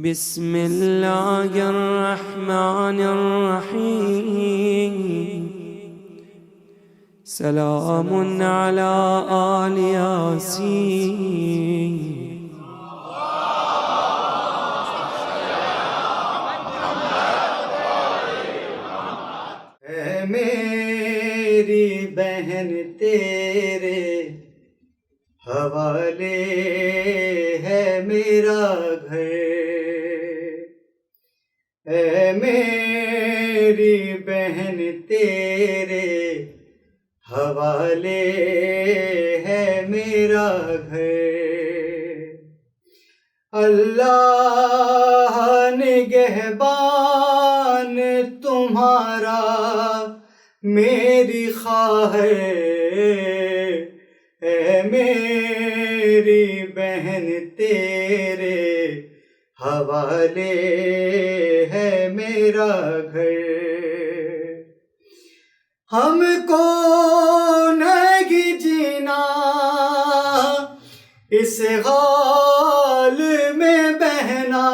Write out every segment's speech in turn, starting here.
بسم الله الرحمن الرحيم. سلام على آل ياسين. اے میری بہن تیرے حوالے ہے میرا گھر، اے میری بہن تیرے حوالے ہے میرا گھر، اللہ نگہبان تمہارا میری خواہر، اے میری بہن تیرے حوالے ہے میرا گھر، ہم کو نہیں جینا اس حال میں بہنا،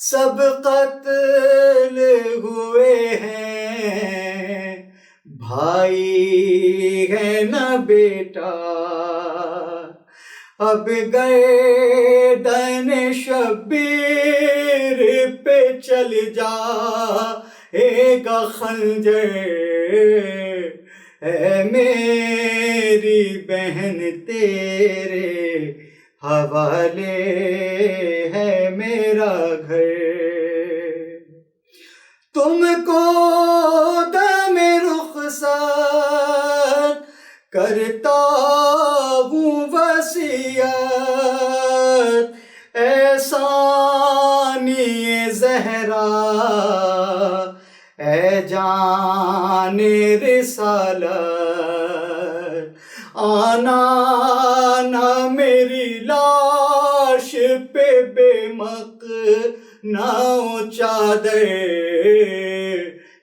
سب قتل ہوئے ہیں بھائی ہے نہ بیٹا، اب گردن شبیر پہ چل جائے گا خنجر، اے میری بہن تیرے حوالے ہے میرا گھر، تم کو دم رخصت کرتا ہوں وصیت، اے ثانی زہرا اے جان رسالت، آنا نہ میری لاش پہ بے مقناع چادر،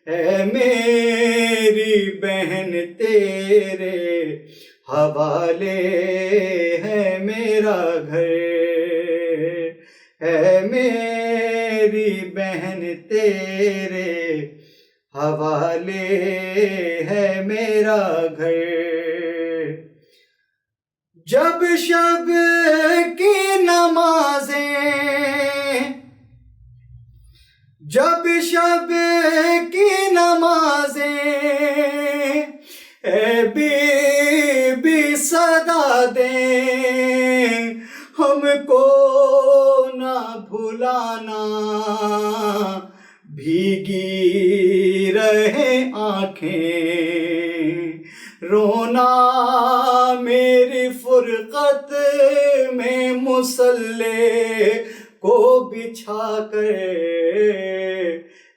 اے میری بہن تیرے حوالے ہے میرا گھر، اے میری بہن تیرے حوالے ہے میرا گھر، جب شب کی نمازیں اے بی بی صدا دیں، ہم کو نہ بھلانا، بھیگی رہے آنکھیں، رونا میری فرقت میں مصلی کو بچھا کر،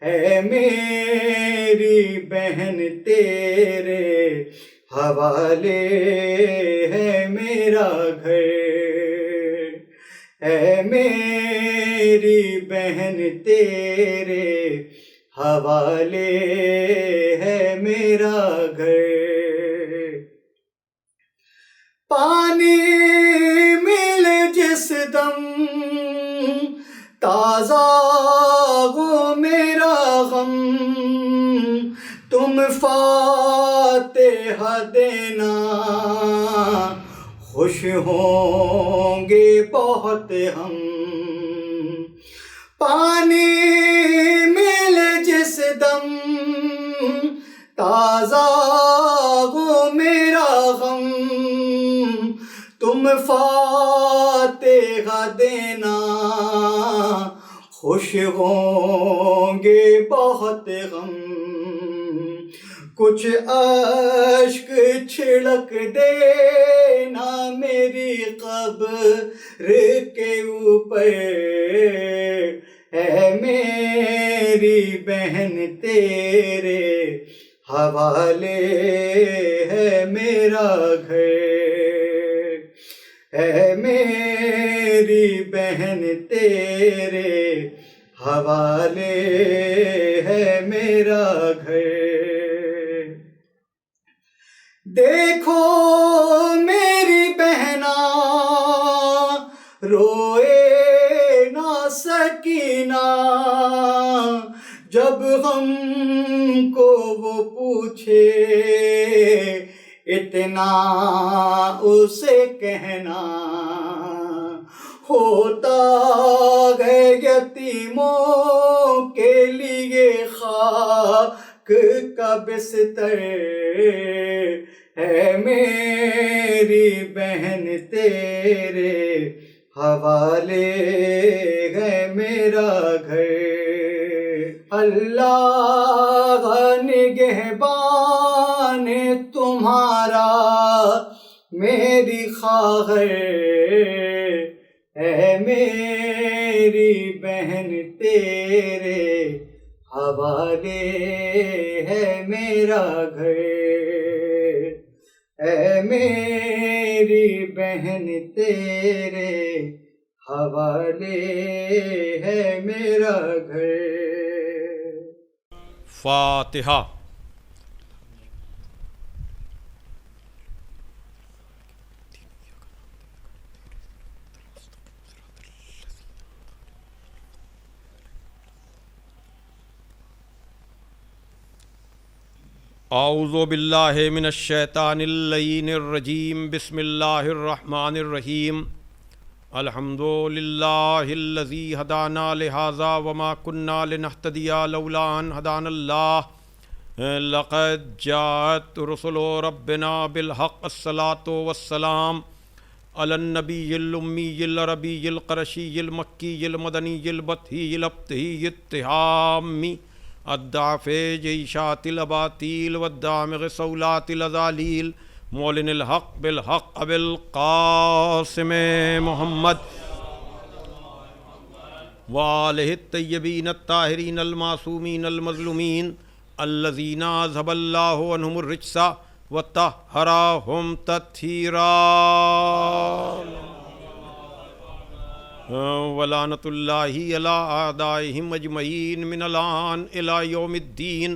اے میری بہن تیرے حوالے ہے میرا گھر، اے میری بہن تیرے حوالے ہے میرا گھر، پانی ملے جس دم تازہ ہو میرا غم، تم فاتحہ دینا خوش ہوں گے بہت ہم، پانی ملے جس دم تازہ ہو میرا غم، تم فاتحہ دینا خوش ہوں گے بہت غم، کچھ اشک چھڑک دینا میری قبر کے اوپر، اے میری بہن تیرے حوالے ہے میرا گھر، اے میری بہن تیرے حوالے ہے میرا گھر، دیکھو میری بہنا روئے کہنا جب ہم کو وہ پوچھے اتنا اسے کہنا ہوتا ہے یتیموں کے لیے خاک کا بستر ہے میری بہن تیرے حوالے ہے میرا گھر اللہ نگہبان تمہارا میری خواہر اے میری بہن تیرے حوالے ہے میرا گھر اے میری بہن تیرے حوالے ہے میرا گھر۔ فاتحہ۔ اعوذ باللہ من الشیطان اللعین الرجیم، بسم اللہ الرحمن الرحیم۔ الحمد للہ الذی ہدانا لہذا وما کنا لنہتدی لولا ان ہدانا اللہ لقد جاءت رسل ربنا بالحق الصلاۃ والسلام علی النبی الامی العربی القرشی المکی المدنی البطحی الابتہی التہامی الضعف جیشات الاباطیل والدامغ صولات الازالیل مولن الحق بالحق ابی القاسم محمد وآلہ الطیبین الطاہرین المعصومین المظلومین الذین اذھب اللہ عنہم الرجس وطہرہم تطہیرا ولعنۃ اللہ علی اعدائہم اجمعین من الآن الی یوم الدین۔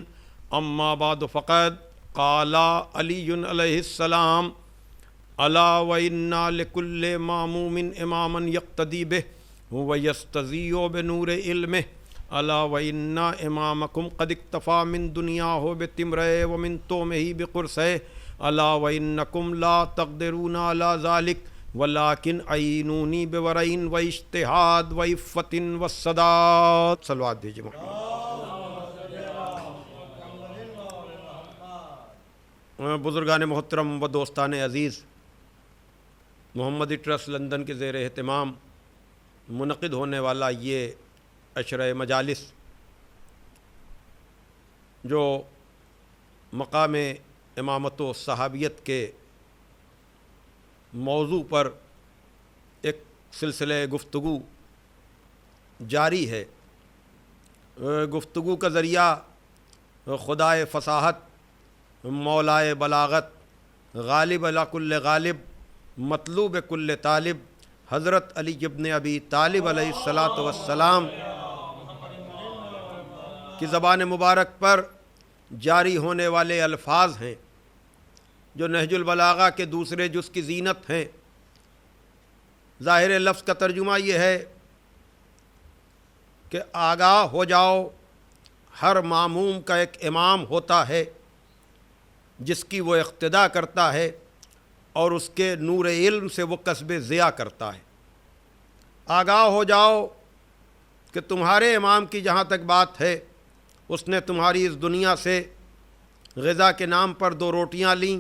اما بعد فقد قال علی علیہ السلام الا وإنا لكل ماموم اماما یقتدی بہ ویستضیء بنور علمہ الا وإن امامکم قد اکتفی من دنیاہ بتمرہ ومن تومہ بقرصہ الا وإنکم لا تقدرون علی ذلک ولكن عینونی بورعین و اجتہاد و عفت و صداد۔ صلوات دیجیے بزرگان محترم و دوستان عزیز، محمدی ٹرسٹ لندن کے زیر اہتمام منعقد ہونے والا یہ عشرہ مجالس جو مقام امامت و صحابیت کے موضوع پر ایک سلسلہ گفتگو جاری ہے، گفتگو کا ذریعہ خدائے فصاحت، مولائے بلاغت، غالب علی کل غالب، مطلوب کل طالب، حضرت علی ابن ابی طالب علیہ الصلاۃ والسلام کی زبان مبارک پر جاری ہونے والے الفاظ ہیں جو نہج البلاغہ کے دوسرے جز کی زینت ہیں۔ ظاہر لفظ کا ترجمہ یہ ہے کہ آگاہ ہو جاؤ، ہر ماموم کا ایک امام ہوتا ہے جس کی وہ اقتداء کرتا ہے اور اس کے نور علم سے وہ کسب ضیاء کرتا ہے۔ آگاہ ہو جاؤ کہ تمہارے امام کی جہاں تک بات ہے، اس نے تمہاری اس دنیا سے غذا کے نام پر 2 روٹیاں لیں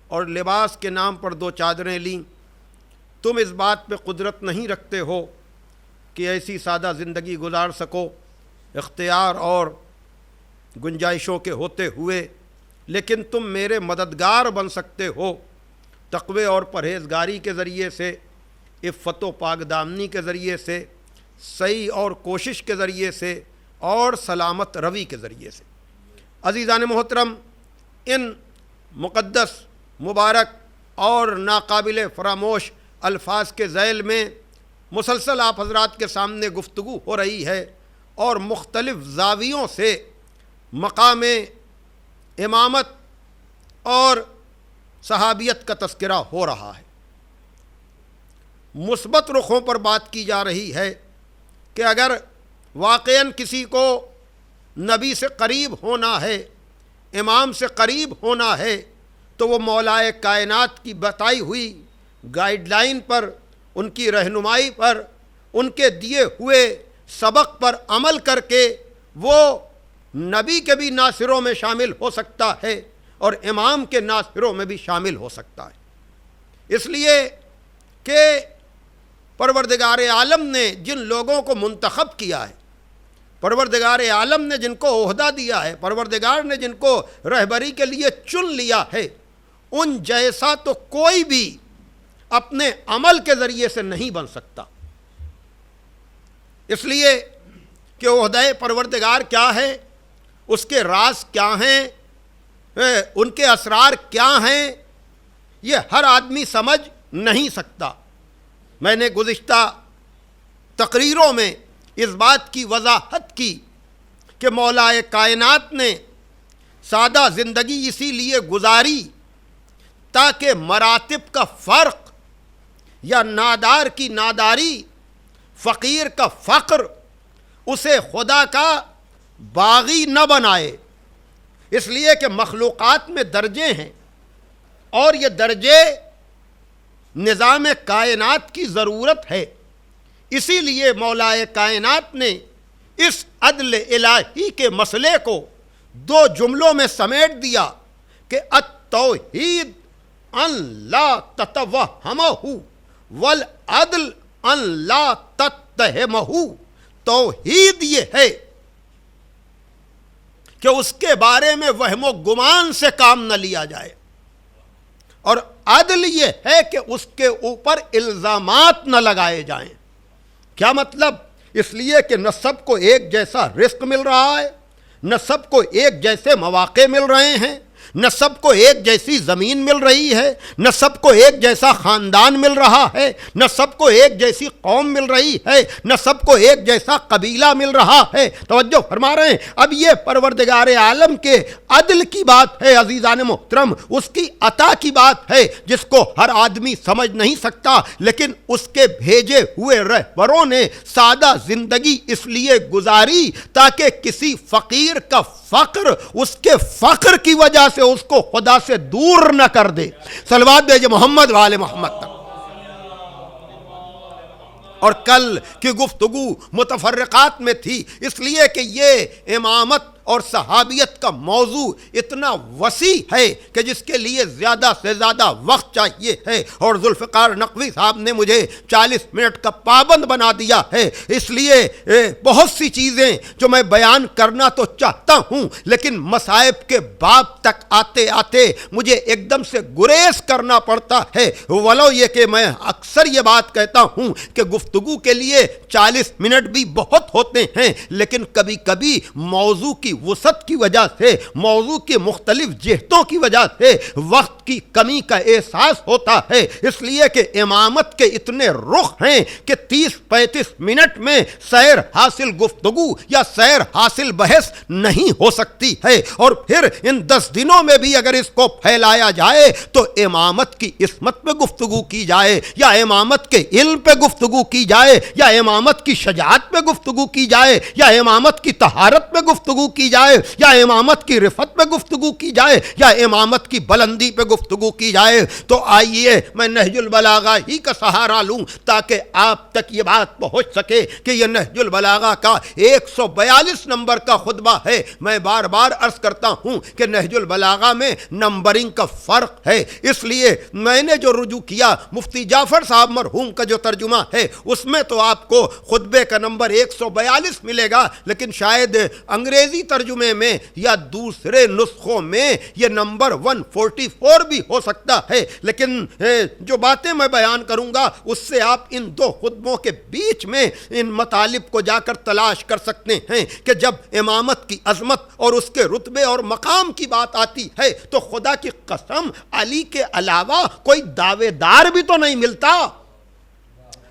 اور لباس کے نام پر 2 چادریں لیں۔ تم اس بات پہ قدرت نہیں رکھتے ہو کہ ایسی سادہ زندگی گزار سکو اختیار اور گنجائشوں کے ہوتے ہوئے، لیکن تم میرے مددگار بن سکتے ہو تقوی اور پرہیزگاری کے ذریعے سے، عفت و پاک دامنی کے ذریعے سے، صحیح اور کوشش کے ذریعے سے اور سلامت روی کے ذریعے سے۔ عزیزان محترم، ان مقدس، مبارک اور ناقابل فراموش الفاظ کے ذیل میں مسلسل آپ حضرات کے سامنے گفتگو ہو رہی ہے اور مختلف زاویوں سے مقام امامت اور صحابیت کا تذکرہ ہو رہا ہے۔ مثبت رخوں پر بات کی جا رہی ہے کہ اگر واقعاً کسی کو نبی سے قریب ہونا ہے، امام سے قریب ہونا ہے، تو وہ مولائے کائنات کی بتائی ہوئی گائیڈ لائن پر، ان کی رہنمائی پر، ان کے دیے ہوئے سبق پر عمل کر کے وہ نبی کے بھی ناصروں میں شامل ہو سکتا ہے اور امام کے ناصروں میں بھی شامل ہو سکتا ہے۔ اس لیے کہ پروردگار عالم نے جن لوگوں کو منتخب کیا ہے، پروردگار عالم نے جن کو عہدہ دیا ہے، پروردگار نے جن کو رہبری کے لیے چن لیا ہے، ان جیسا تو کوئی بھی اپنے عمل کے ذریعے سے نہیں بن سکتا۔ اس لیے کہ عہدہ پروردگار کیا ہے، اس کے راز کیا ہیں، ان کے اسرار کیا ہیں، یہ ہر آدمی سمجھ نہیں سکتا۔ میں نے گزشتہ تقریروں میں اس بات کی وضاحت کی کہ مولائے کائنات نے سادہ زندگی اسی لیے گزاری تاکہ مراتب کا فرق یا نادار کی ناداری، فقیر کا فقر اسے خدا کا باغی نہ بنائے۔ اس لیے کہ مخلوقات میں درجے ہیں اور یہ درجے نظام کائنات کی ضرورت ہے۔ اسی لیے مولائے کائنات نے اس عدل الہی کے مسئلے کو دو جملوں میں سمیٹ دیا کہ التوحید ان لا تتوہمہ والعدل ان لا تتہمہ۔ توحید یہ ہے کہ اس کے بارے میں وہم و گمان سے کام نہ لیا جائے، اور عدل یہ ہے کہ اس کے اوپر الزامات نہ لگائے جائیں۔ کیا مطلب؟ اس لیے کہ نہ سب کو ایک جیسا رزق مل رہا ہے، نہ سب کو ایک جیسے مواقع مل رہے ہیں، نہ سب کو ایک جیسی زمین مل رہی ہے، نہ سب کو ایک جیسا خاندان مل رہا ہے، نہ سب کو ایک جیسی قوم مل رہی ہے، نہ سب کو ایک جیسا قبیلہ مل رہا ہے۔ توجہ فرما رہے ہیں؟ اب یہ پروردگار عالم کے عدل کی بات ہے عزیزان محترم، اس کی عطا کی بات ہے جس کو ہر آدمی سمجھ نہیں سکتا، لیکن اس کے بھیجے ہوئے رہبروں نے سادہ زندگی اس لیے گزاری تاکہ کسی فقیر کا فقر اس کے فقر کی وجہ سے اس کو خدا سے دور نہ کر دے۔ صلوات بھیجے محمد وآل محمد تک۔ اور کل کی گفتگو متفرقات میں تھی، اس لیے کہ یہ امامت اور صحابیت کا موضوع اتنا وسیع ہے کہ جس کے لیے زیادہ سے زیادہ وقت چاہیے ہے، اور ذوالفقار نقوی صاحب نے مجھے 40 منٹ کا پابند بنا دیا ہے۔ اس لیے بہت سی چیزیں جو میں بیان کرنا تو چاہتا ہوں، لیکن مصائب کے باب تک آتے آتے مجھے ایک دم سے گریز کرنا پڑتا ہے، ولو یہ کہ میں اکثر یہ بات کہتا ہوں کہ گفتگو کے لیے 40 منٹ بھی بہت ہوتے ہیں، لیکن کبھی کبھی موضوع کی وسعت کی وجہ سے، موضوع کے مختلف جہتوں کی وجہ سے وقت کی کمی کا احساس ہوتا ہے۔ اس لیے کہ امامت کے اتنے رخ ہیں کہ 30-35 منٹ میں سیر حاصل گفتگو یا سیر حاصل بحث نہیں ہو سکتی ہے، اور پھر ان 10 دنوں میں بھی اگر اس کو پھیلایا جائے تو امامت کی عصمت پہ گفتگو کی جائے، یا امامت کے علم پہ گفتگو کی جائے، یا امامت کی شجاعت پہ گفتگو کی جائے، یا امامت کی طہارت پہ گفتگو کی جائے، یا امامت کی رفت پہ گفتگو کی جائے، یا امامت کی بلندی پہ گفتگو کی جائے، تو آئیے میں نہج البلاغہ ہی کا سہارا لوں تاکہ آپ تک یہ بات پہنچ سکے کہ یہ نہج البلاغہ کا 142 نمبر کا خطبہ ہے۔ میں بار بار عرض کرتا ہوں کہ نہج البلاغہ میں نمبرنگ کا فرق ہے، اس لیے میں نے جو رجوع کیا مفتی جعفر صاحب مرحوم کا جو ترجمہ ہے اس میں تو آپ کو خطبے کا نمبر 142 ملے گا، لیکن شاید انگریزی ترجمے میں یا دوسرے نسخوں میں یہ نمبر 144 بھی ہو سکتا ہے، لیکن جو باتیں میں بیان کروں گا اس سے آپ ان دو خطبوں کے بیچ میں ان مطالب کو جا کر تلاش کر سکتے ہیں کہ جب امامت کی عظمت اور اس کے رتبے اور مقام کی بات آتی ہے تو خدا کی قسم علی کے علاوہ کوئی دعوے دار بھی تو نہیں ملتا۔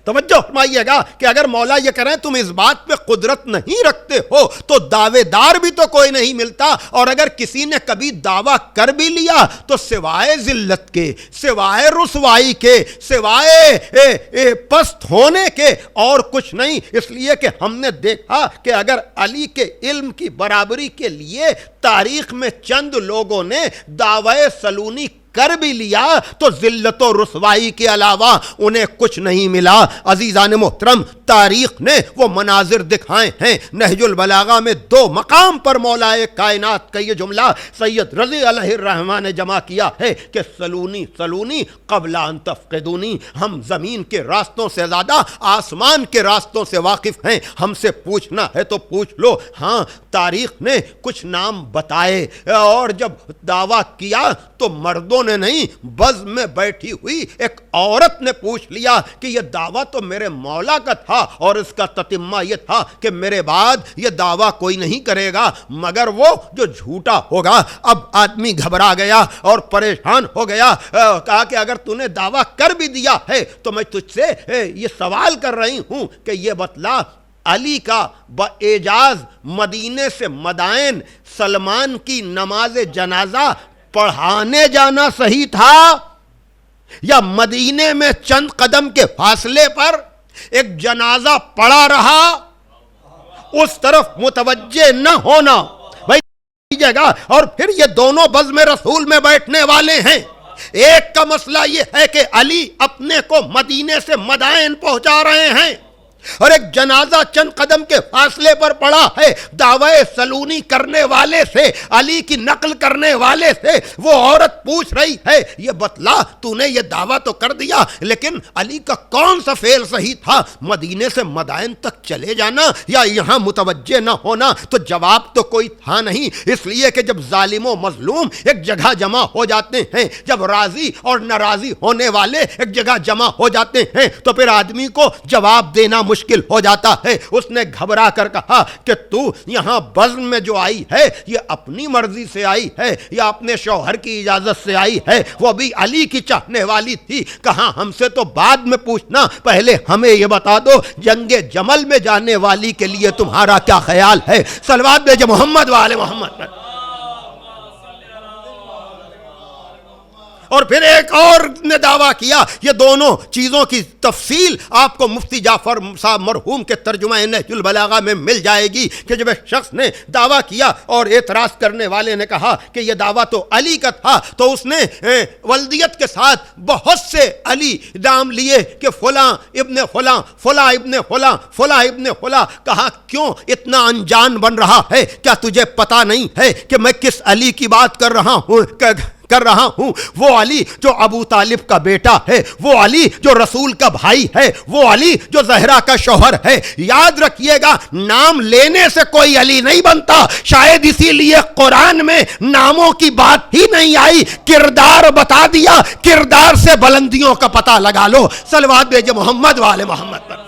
توجہ فرمائیے گا کہ اگر مولا یہ کریں تم اس بات پہ قدرت نہیں رکھتے ہو تو دعوے دار بھی تو کوئی نہیں ملتا، اور اگر کسی نے کبھی دعویٰ کر بھی لیا تو سوائے ذلت کے، سوائے رسوائی کے، سوائے پست ہونے کے اور کچھ نہیں۔ اس لیے کہ ہم نے دیکھا کہ اگر علی کے علم کی برابری کے لیے تاریخ میں چند لوگوں نے دعوی سلونی کر بھی لیا تو ذلت و رسوائی کے علاوہ انہیں کچھ نہیں ملا۔ عزیزان محترم، تاریخ نے وہ مناظر دکھائے ہیں۔ نہج البلاغہ میں 2 مقام پر مولا کائنات کا یہ جملہ سید رضی علیہ الرحمٰن نے جمع کیا ہے کہ سلونی سلونی قبل ان تفقدونی، ہم زمین کے راستوں سے زیادہ آسمان کے راستوں سے واقف ہیں، ہم سے پوچھنا ہے تو پوچھ لو۔ ہاں، تاریخ نے کچھ نام بتائے اور جب دعویٰ کیا تو مردوں نے نہیں، بزم میں بیٹھی ہوئی ایک عورت نے پوچھ لیا کہ یہ دعویٰ تو میرے مولا کا تھا اور اس کا تتمہ یہ تھا کہ میرے بعد یہ دعویٰ کوئی نہیں کرے گا مگر وہ جو جھوٹا ہوگا۔ اب آدمی گھبرا گیا اور پریشان ہو گیا، کہا کہ اگر تو نے دعویٰ کر بھی دیا ہے تو میں تجھ سے یہ سوال کر رہی ہوں کہ یہ بتلا، علی کا باعجاز مدینے سے مدائن سلمان کی نماز جنازہ پڑھانے جانا صحیح تھا، یا مدینے میں چند قدم کے فاصلے پر ایک جنازہ پڑا رہا اس طرف متوجہ نہ ہونا؟ بھائی جگہ، اور پھر یہ دونوں بزم رسول میں بیٹھنے والے ہیں۔ ایک کا مسئلہ یہ ہے کہ علی اپنے کو مدینے سے مدائن پہنچا رہے ہیں اور ایک جنازہ چند قدم کے فاصلے پر پڑا ہے۔ دعوی سلونی کرنے والے سے، علی کی نقل کرنے والے سے وہ عورت پوچھ رہی ہے، یہ بتلا تو نے یہ دعویٰ تو کر دیا لیکن علی کا کون سا فعل صحیح تھا، مدینے سے مدائن تک چلے جانا یا یہاں متوجہ نہ ہونا؟ تو جواب تو کوئی تھا نہیں، اس لیے کہ جب ظالم و مظلوم ایک جگہ جمع ہو جاتے ہیں، جب راضی اور ناراضی ہونے والے ایک جگہ جمع ہو جاتے ہیں تو پھر آدمی کو جواب دینا مشکل ہو جاتا ہے۔ اس نے گھبرا کر کہا کہ تو یہاں بزم میں جو آئی ہے یہ اپنی مرضی سے آئی ہے یا اپنے شوہر کی اجازت سے آئی ہے؟ وہ بھی علی کی چاہنے والی تھی۔ کہا ہم سے تو بعد میں پوچھنا، پہلے ہمیں یہ بتا دو جنگ جمل میں جانے والی کے لیے تمہارا کیا خیال ہے؟ صلوات بھیجے محمد وآل محمد پر۔ اور پھر ایک اور نے دعویٰ کیا، یہ دونوں چیزوں کی تفصیل آپ کو مفتی جعفر صاحب مرحوم کے ترجمہ نہج البلاغہ میں مل جائے گی کہ جب ایک شخص نے دعویٰ کیا اور اعتراض کرنے والے نے کہا کہ یہ دعویٰ تو علی کا تھا، تو اس نے ولدیت کے ساتھ بہت سے علی نام لیے کہ فلاں ابن فلاں، فلاں ابن فلاں، فلاں ابن فلاں۔ کہا کیوں اتنا انجان بن رہا ہے؟ کیا تجھے پتا نہیں ہے کہ میں کس علی کی بات کر رہا ہوں؟ وہ علی جو ابو طالب کا بیٹا ہے، وہ علی جو رسول کا بھائی ہے، وہ علی جو زہرا کا شوہر ہے۔ یاد رکھیے گا، نام لینے سے کوئی علی نہیں بنتا، شاید اسی لیے قرآن میں ناموں کی بات ہی نہیں آئی، کردار بتا دیا، کردار سے بلندیوں کا پتہ لگا لو۔ صلوات بھیجے محمد والے محمد پر۔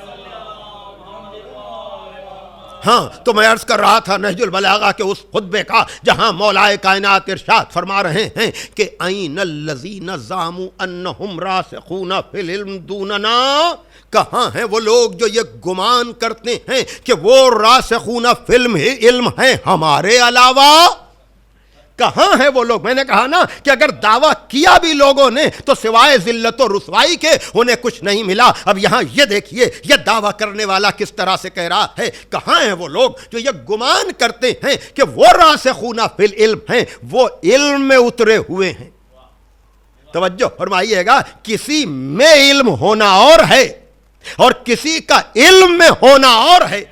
ہاں، تو میں عرض کر رہا تھا نہج البلاغہ کے اس خطبے کا جہاں مولا کائنات ارشاد فرما رہے ہیں کہ این الذین زعموا انہم راسخون فی العلم دوننا، کہاں ہیں وہ لوگ جو یہ گمان کرتے ہیں کہ وہ راسخون فی العلم ہیں ہمارے علاوہ؟ کہاں ہیں وہ لوگ؟ میں نے کہا نا کہ اگر دعویٰ کیا بھی لوگوں نے تو سوائے ذلت و رسوائی کے انہیں کچھ نہیں ملا۔ اب یہاں یہ دیکھیے، یہ دعویٰ کرنے والا کس طرح سے کہہ رہا ہے، کہاں ہیں وہ لوگ جو یہ گمان کرتے ہیں کہ وہ راسخون فی العلم ہیں، وہ علم میں اترے ہوئے ہیں۔ توجہ فرمائیے گا، کسی میں علم ہونا اور ہے اور کسی کا علم میں ہونا اور ہے۔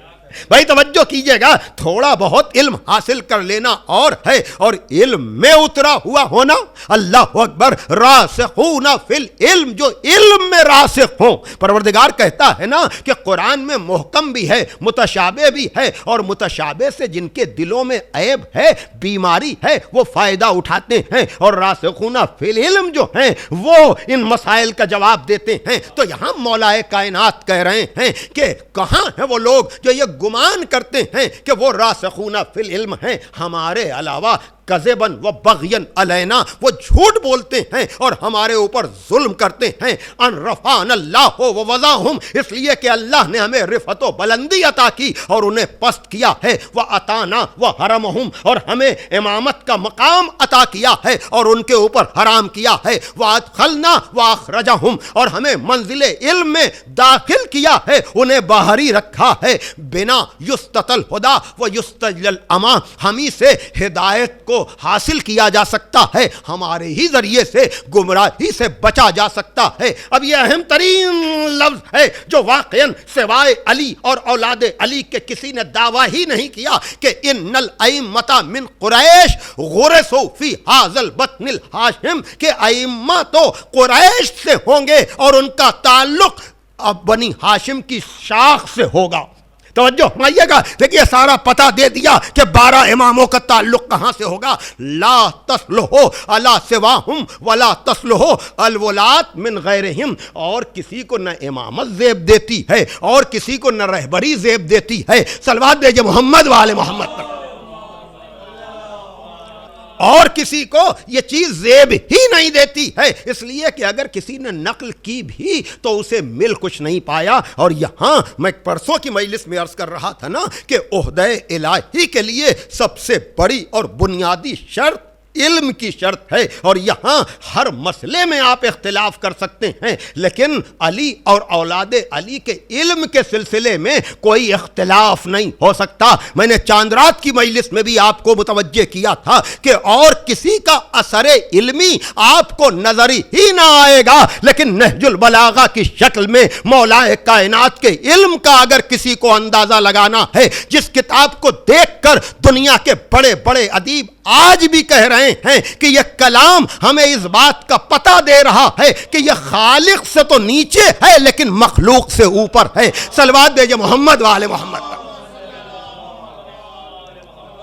بھائی توجہ کیجئے گا، تھوڑا بہت علم حاصل کر لینا اور ہے، اور علم میں اترا ہوا ہونا، اللہ اکبر، راسخون فی العلم، جو علم میں راسخ ہوں۔ پروردگار کہتا ہے نا کہ قرآن میں محکم بھی ہے، متشابہ بھی ہے، اور متشابہ سے جن کے دلوں میں عیب ہے، بیماری ہے، وہ فائدہ اٹھاتے ہیں، اور راسخون فی العلم جو ہیں وہ ان مسائل کا جواب دیتے ہیں۔ تو یہاں مولا کائنات کہہ رہے ہیں کہ کہاں ہیں وہ لوگ جو یہ گمان کرتے ہیں کہ وہ راسخون فی العلم ہیں ہمارے علاوہ؟ کذبن و بغین علینا، وہ جھوٹ بولتے ہیں اور ہمارے اوپر ظلم کرتے ہیں. ان رفعن اللہ و وضعہم، اس لیے کہ اللہ نے ہمیں رفعت و بلندی عطا کی اور انہیں پست کیا ہے. واتانا و حرمہم، اور ہمیں امامت کا مقام عطا کیا ہے اور ان کے اوپر حرام کیا ہے. وادخلنا واخرجہم، اور ہمیں منزل علم میں داخل کیا ہے، انہیں باہر ہی رکھا ہے. بنا یستطل ہدا و یستجل اما، ہم ہی سے ہدایت کو حاصل کیا جا سکتا ہے، ہمارے ہی ذریعے سے گمراہی سے بچا جا سکتا ہے. اب یہ اہم ترین لفظ ہے جو واقعاً سوائے علی اور اولاد علی کے کسی نے دعویٰ ہی نہیں کیا کہ ان الائمۃ من قریش غرسوا فی ھذا البطن الہاشم، کہ ائمہ تو قریش سے ہوں گے اور ان کا تعلق اب بنی ہاشم کی شاخ سے ہوگا. توجہ فرمائیے گا، دیکھیے سارا پتہ دے دیا کہ 12 اماموں کا تعلق کہاں سے ہوگا. لا تصلح علی سواہم ولا تصلح الولات من غیرہم، اور کسی کو نہ امامت زیب دیتی ہے اور کسی کو نہ رہبری زیب دیتی ہے. صلوات دیجئے محمد وآل محمد پر. اور کسی کو یہ چیز زیب ہی نہیں دیتی ہے، اس لیے کہ اگر کسی نے نقل کی بھی تو اسے مل کچھ نہیں پایا. اور یہاں میں پرسوں کی مجلس میں عرض کر رہا تھا نا کہ عہدہ الہی کے لیے سب سے بڑی اور بنیادی شرط علم کی شرط ہے. اور یہاں ہر مسئلے میں آپ اختلاف کر سکتے ہیں، لیکن علی اور اولاد علی کے علم کے سلسلے میں کوئی اختلاف نہیں ہو سکتا. میں نے چاند رات کی مجلس میں بھی آپ کو متوجہ کیا تھا کہ اور کسی کا اثر علمی آپ کو نظر ہی نہ آئے گا، لیکن نہج البلاغہ کی شکل میں مولا کائنات کے علم کا اگر کسی کو اندازہ لگانا ہے، جس کتاب کو دیکھ کر دنیا کے بڑے بڑے ادیب آج بھی کہہ رہے ہیں کہ یہ کلام ہمیں اس بات کا پتہ دے رہا ہے کہ یہ خالق سے تو نیچے ہے لیکن مخلوق سے اوپر ہے. صلوات دیجئے محمد وآل محمد پر.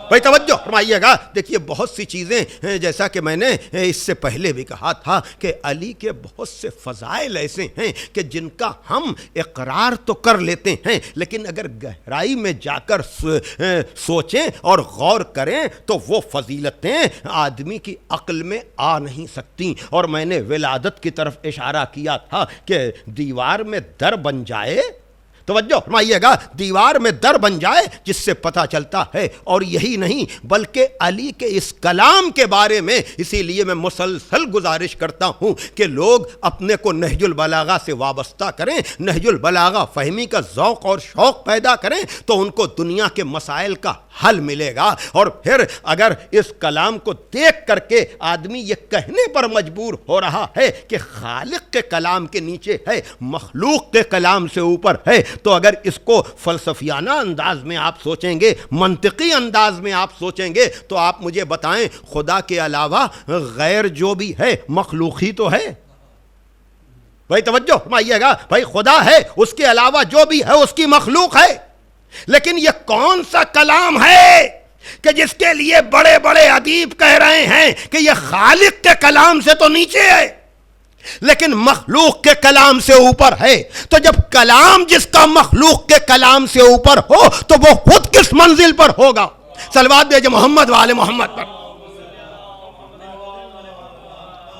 بھائی توجہ فرمائیے گا، دیکھیے بہت سی چیزیں، جیسا کہ میں نے اس سے پہلے بھی کہا تھا کہ علی کے بہت سے فضائل ایسے ہیں کہ جن کا ہم اقرار تو کر لیتے ہیں، لیکن اگر گہرائی میں جا کر سوچیں اور غور کریں تو وہ فضیلتیں آدمی کی عقل میں آ نہیں سکتی. اور میں نے ولادت کی طرف اشارہ کیا تھا کہ دیوار میں در بن جائے، توجہ فرمائیے گا، دیوار میں در بن جائے جس سے پتہ چلتا ہے. اور یہی نہیں بلکہ علی کے اس کلام کے بارے میں اسی لیے میں مسلسل گزارش کرتا ہوں کہ لوگ اپنے کو نہج البلاغہ سے وابستہ کریں، نہج البلاغہ فہمی کا ذوق اور شوق پیدا کریں تو ان کو دنیا کے مسائل کا حل ملے گا. اور پھر اگر اس کلام کو دیکھ کر کے آدمی یہ کہنے پر مجبور ہو رہا ہے کہ خالق کے کلام کے نیچے ہے، مخلوق کے کلام سے اوپر ہے، تو اگر اس کو فلسفیانہ انداز میں آپ سوچیں گے، منطقی انداز میں آپ سوچیں گے، تو آپ مجھے بتائیں خدا کے علاوہ غیر جو بھی ہے مخلوق ہی تو ہے. بھائی توجہ فرمائیے گا، بھائی خدا ہے، اس کے علاوہ جو بھی ہے اس کی مخلوق ہے. لیکن یہ کون سا کلام ہے کہ جس کے لیے بڑے بڑے ادیب کہہ رہے ہیں کہ یہ خالق کے کلام سے تو نیچے ہے لیکن مخلوق کے کلام سے اوپر ہے. تو جب کلام جس کا مخلوق کے کلام سے اوپر ہو تو وہ خود کس منزل پر ہوگا. صلوات دیجئے محمد وآل محمد پر.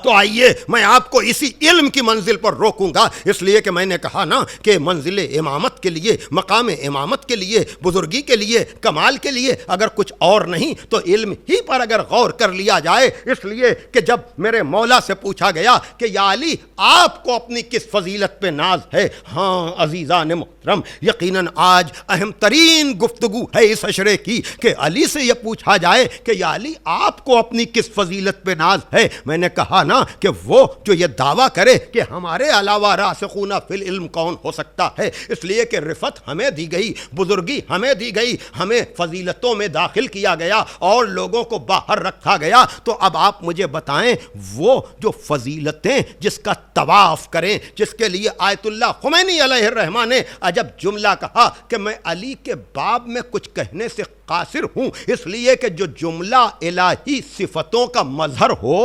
تو آئیے میں آپ کو اسی علم کی منزل پر روکوں گا، اس لیے کہ میں نے کہا نا کہ منزل امامت کے لیے، مقام امامت کے لیے، بزرگی کے لیے، کمال کے لیے اگر کچھ اور نہیں تو علم ہی پر اگر غور کر لیا جائے. اس لیے کہ جب میرے مولا سے پوچھا گیا کہ یا علی آپ کو اپنی کس فضیلت پہ ناز ہے، ہاں عزیزان محترم یقیناً آج اہم ترین گفتگو ہے اس عشرے کی کہ علی سے یہ پوچھا جائے کہ یا علی آپ کو اپنی کس فضیلت پہ ناز ہے. میں نے کہا کہ وہ جو یہ دعویٰ کرے کہ ہمارے علاوہ راسخون فی العلم کون ہو سکتا ہے، اس لیے کہ رفعت ہمیں دی گئی، بزرگی ہمیں دی گئی، ہمیں فضیلتوں میں داخل کیا گیا اور لوگوں کو باہر رکھا گیا. تو اب آپ مجھے بتائیں وہ جو فضیلتیں جس کا طواف کریں، جس کے لیے آیت اللہ خمینی علیہ الرحمہ نے عجب جملہ کہا کہ میں علی کے باب میں کچھ کہنے سے قاصر ہوں، اس لیے کہ جو جملہ الہی صفتوں کا مظہر ہو،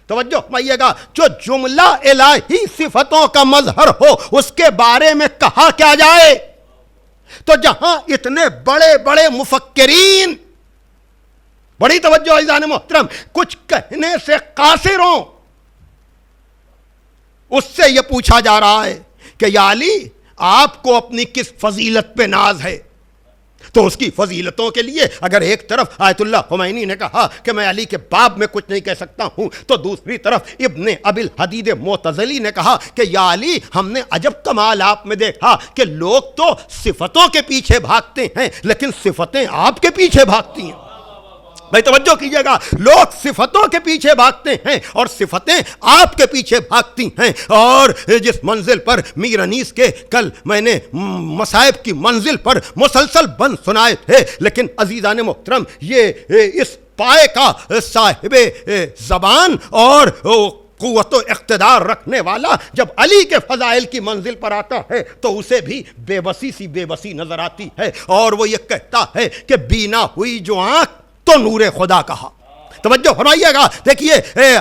توجہ فرمائیے گا، جو جملہ الہی صفتوں کا مظہر ہو اس کے بارے میں کہا کیا جائے. تو جہاں اتنے بڑے بڑے مفکرین بڑی توجہ عزیزان محترم، کچھ کہنے سے قاصر ہوں، اس سے یہ پوچھا جا رہا ہے کہ یا علی آپ کو اپنی کس فضیلت پہ ناز ہے؟ تو اس کی فضیلتوں کے لیے اگر ایک طرف آیت اللہ خمینی نے کہا کہ میں علی کے باب میں کچھ نہیں کہہ سکتا ہوں، تو دوسری طرف ابن ابی الحدید معتزلی نے کہا کہ یا علی ہم نے عجب کمال آپ میں دیکھا کہ لوگ تو صفتوں کے پیچھے بھاگتے ہیں لیکن صفتیں آپ کے پیچھے بھاگتی ہیں۔ بھائی توجہ کیجئے گا، لوگ صفتوں کے پیچھے بھاگتے ہیں اور صفتیں آپ کے پیچھے بھاگتی ہیں۔ اور جس منزل پر میر انیس کے کل میں نے مصائب کی منزل پر مسلسل بند سنائے تھے، لیکن عزیزان محترم یہ اس پائے کا صاحب زبان اور قوت و اقتدار رکھنے والا جب علی کے فضائل کی منزل پر آتا ہے تو اسے بھی بے بسی نظر آتی ہے، اور وہ یہ کہتا ہے کہ بینا ہوئی جو آنکھ تو نور خدا کہا۔ توجہ فرمائیے گا، دیکھیے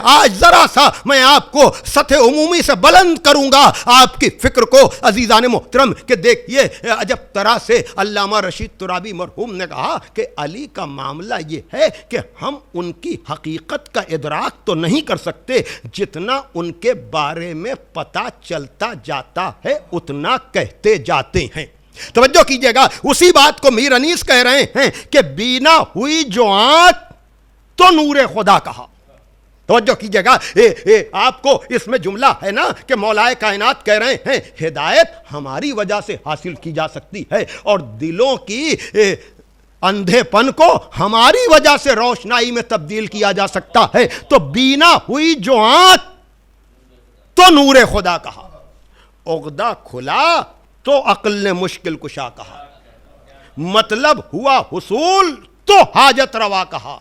آج ذرا سا میں آپ کو سطح عمومی سے بلند کروں گا آپ کی فکر کو عزیزان محترم، کہ دیکھیے عجب طرح سے علامہ رشید ترابی مرحوم نے کہا کہ علی کا معاملہ یہ ہے کہ ہم ان کی حقیقت کا ادراک تو نہیں کر سکتے، جتنا ان کے بارے میں پتہ چلتا جاتا ہے اتنا کہتے جاتے ہیں۔ توجہ کیجئے گا، اسی بات کو میر انیس کہہ رہے ہیں کہ بینا ہوئی جو آنکھ تو نور خدا کہا۔ توجہ کیجئے گا، آپ کو اس میں جملہ ہے نا کہ مولا کائنات کہہ رہے ہیں ہدایت ہماری وجہ سے حاصل کی جا سکتی ہے اور دلوں کی اندھے پن کو ہماری وجہ سے روشنائی میں تبدیل کیا جا سکتا ہے، تو بینا ہوئی جو آنکھ تو نور خدا کہا، عقدہ کھلا تو عقل نے مشکل کشا کہا، مطلب ہوا حصول تو حاجت روا کہا،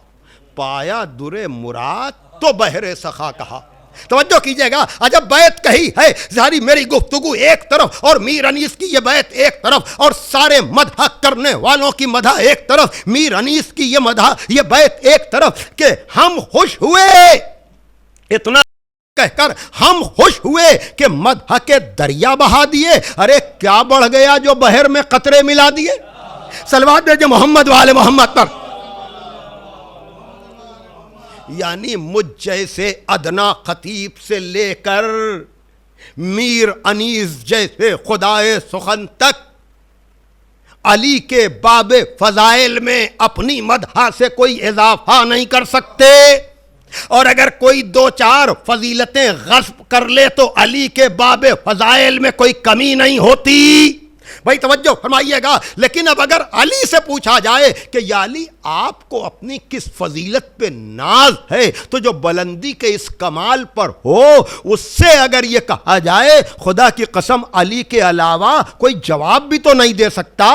پایا در مراد تو بحر سخا کہا۔ توجہ کیجئے گا، عجب بیت کہی ہے، ظاہری میری گفتگو ایک طرف اور میر انیس کی یہ بیت ایک طرف، اور سارے مدح کرنے والوں کی مدح ایک طرف، میر انیس کی یہ مدح یہ بیت ایک طرف، کہ ہم خوش ہوئے، اتنا کہہ کر ہم خوش ہوئے کہ مدح کے دریا بہا دیے، ارے کیا بڑھ گیا جو بحر میں قطرے ملا دیے۔ صلوات بھیجے محمد والے محمد پر۔ یعنی مجھ جیسے ادنا خطیب سے لے کر میر انیس جیسے خدائے سخن تک علی کے باب فضائل میں اپنی مدح سے کوئی اضافہ نہیں کر سکتے، اور اگر کوئی دو چار فضیلتیں غصب کر لے تو علی کے باب فضائل میں کوئی کمی نہیں ہوتی۔ بھائی توجہ فرمائیے گا، لیکن اب اگر علی سے پوچھا جائے کہ یا علی آپ کو اپنی کس فضیلت پہ ناز ہے، تو جو بلندی کے اس کمال پر ہو اس سے اگر یہ کہا جائے، خدا کی قسم علی کے علاوہ کوئی جواب بھی تو نہیں دے سکتا،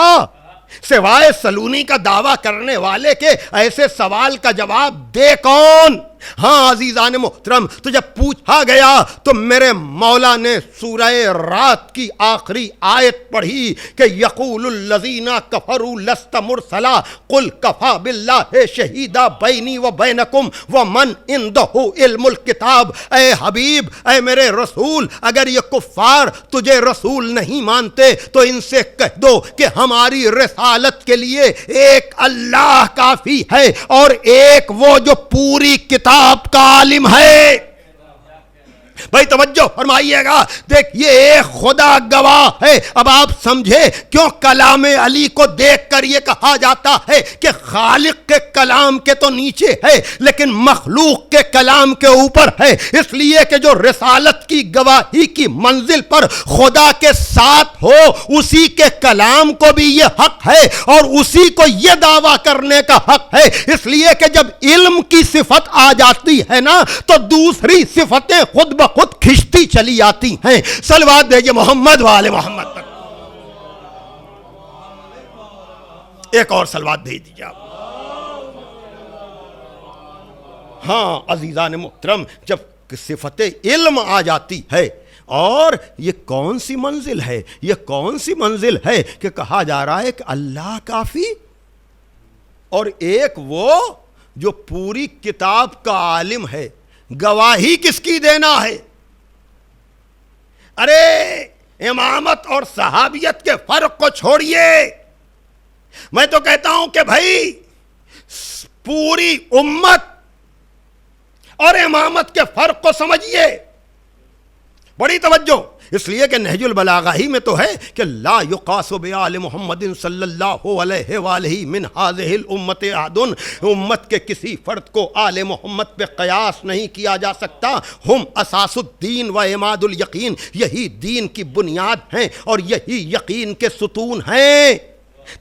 سوائے سلونی کا دعویٰ کرنے والے کے ایسے سوال کا جواب دے کون؟ ہاں عزیزان محترم، تو جب پوچھا گیا تو میرے مولا نے سورہ رات کی آخری آیت پڑھی کہ یقول الذین کفروا لست مرسلا قل کفی باللہ شہیدا بینی و بینکم ومن عندہ علم الکتاب۔ اے حبیب، اے میرے رسول، اگر یہ کفار تجھے رسول نہیں مانتے تو ان سے کہہ دو کہ ہماری رسالت کے لیے ایک اللہ کافی ہے، اور ایک وہ جو پوری کتاب کا عالم ہے۔ بھائی توجہ فرمائیے گا، دیکھیے ایک خدا گواہ ہے۔ اب آپ سمجھے کیوں کلام علی کو دیکھ کر یہ کہا جاتا ہے کہ خالق کے کلام کے تو نیچے ہے لیکن مخلوق کے کلام کے اوپر ہے، اس لیے کہ جو رسالت کی گواہی کی منزل پر خدا کے ساتھ ہو اسی کے کلام کو بھی یہ حق ہے اور اسی کو یہ دعویٰ کرنے کا حق ہے، اس لیے کہ جب علم کی صفت آ جاتی ہے نا تو دوسری صفتیں خود بخود کھنچتی چلی آتی ہیں۔ صلوات بھیجئے محمد والے محمد تک۔ ایک اور صلوات بھیج دیجئے آپ۔ ہاں عزیزان محترم، جب صفت علم آ جاتی ہے، اور یہ کون سی منزل ہے، یہ کون سی منزل ہے کہ کہا جا رہا ہے کہ اللہ کافی، اور ایک وہ جو پوری کتاب کا عالم ہے، گواہی کس کی دینا ہے؟ ارے امامت اور صحابیت کے فرق کو چھوڑیے، میں تو کہتا ہوں کہ بھائی پوری امت اور امامت کے فرق کو سمجھیے، بڑی توجہ، اس لیے کہ نہج البلاغہ ہی میں تو ہے کہ لا یقاس بآل محمد صلی اللہ علیہ وآلہ من هذه الامت احد، امت کے کسی فرد کو آل محمد پہ قیاس نہیں کیا جا سکتا۔ ہم اساس الدین و عماد الیقین، یہی دین کی بنیاد ہیں اور یہی یقین کے ستون ہیں۔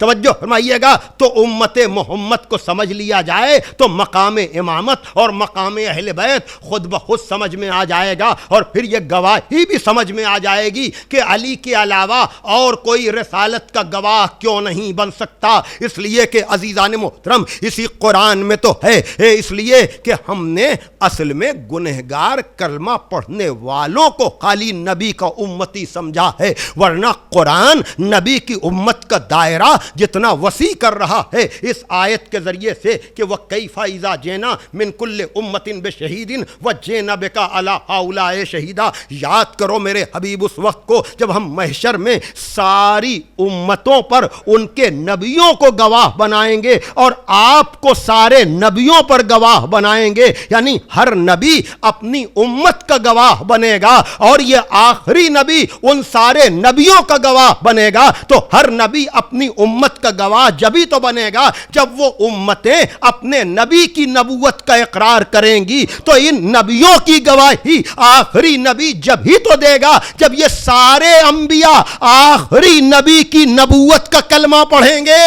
توجہ فرمائیے گا، تو امت محمد کو سمجھ لیا جائے تو مقام امامت اور مقام اہل بیت خود بخود سمجھ میں آ جائے گا، اور پھر یہ گواہی بھی سمجھ میں آ جائے گی کہ علی کے علاوہ اور کوئی رسالت کا گواہ کیوں نہیں بن سکتا۔ اس لیے کہ عزیزان محترم، اسی قرآن میں تو ہے، اس لیے کہ ہم نے اصل میں گنہگار کلمہ پڑھنے والوں کو خالی نبی کا امتی سمجھا ہے، ورنہ قرآن نبی کی امت کا دائرہ جتنا وسیع کر رہا ہے اس آیت کے ذریعے سے کہ وَكَيْفَ إِذَا جِئْنَا مِن كُلِّ أُمَّةٍ بِشَهِيدٍ وَجِئْنَا بِكَ عَلَىٰ هَٰؤُلَاءِ شَهِيدًا۔ یاد کرو میرے حبیب اس وقت کو جب ہم محشر میں ساری امتوں پر ان کے نبیوں کو گواہ بنائیں گے اور آپ کو سارے نبیوں پر گواہ بنائیں گے، یعنی ہر نبی اپنی امت کا گواہ بنے گا، اور یہ آخری نبی ان سارے نبیوں کا گواہ بنے گا۔ تو ہر نبی اپنی امت کا گواہ جبھی تو بنے گا جب وہ امتیں اپنے نبی کی نبوت کا اقرار کریں گی، تو ان نبیوں کی گواہی آخری نبی جب ہی تو دے گا جب یہ سارے انبیاء آخری نبی کی نبوت کا کلمہ پڑھیں گے۔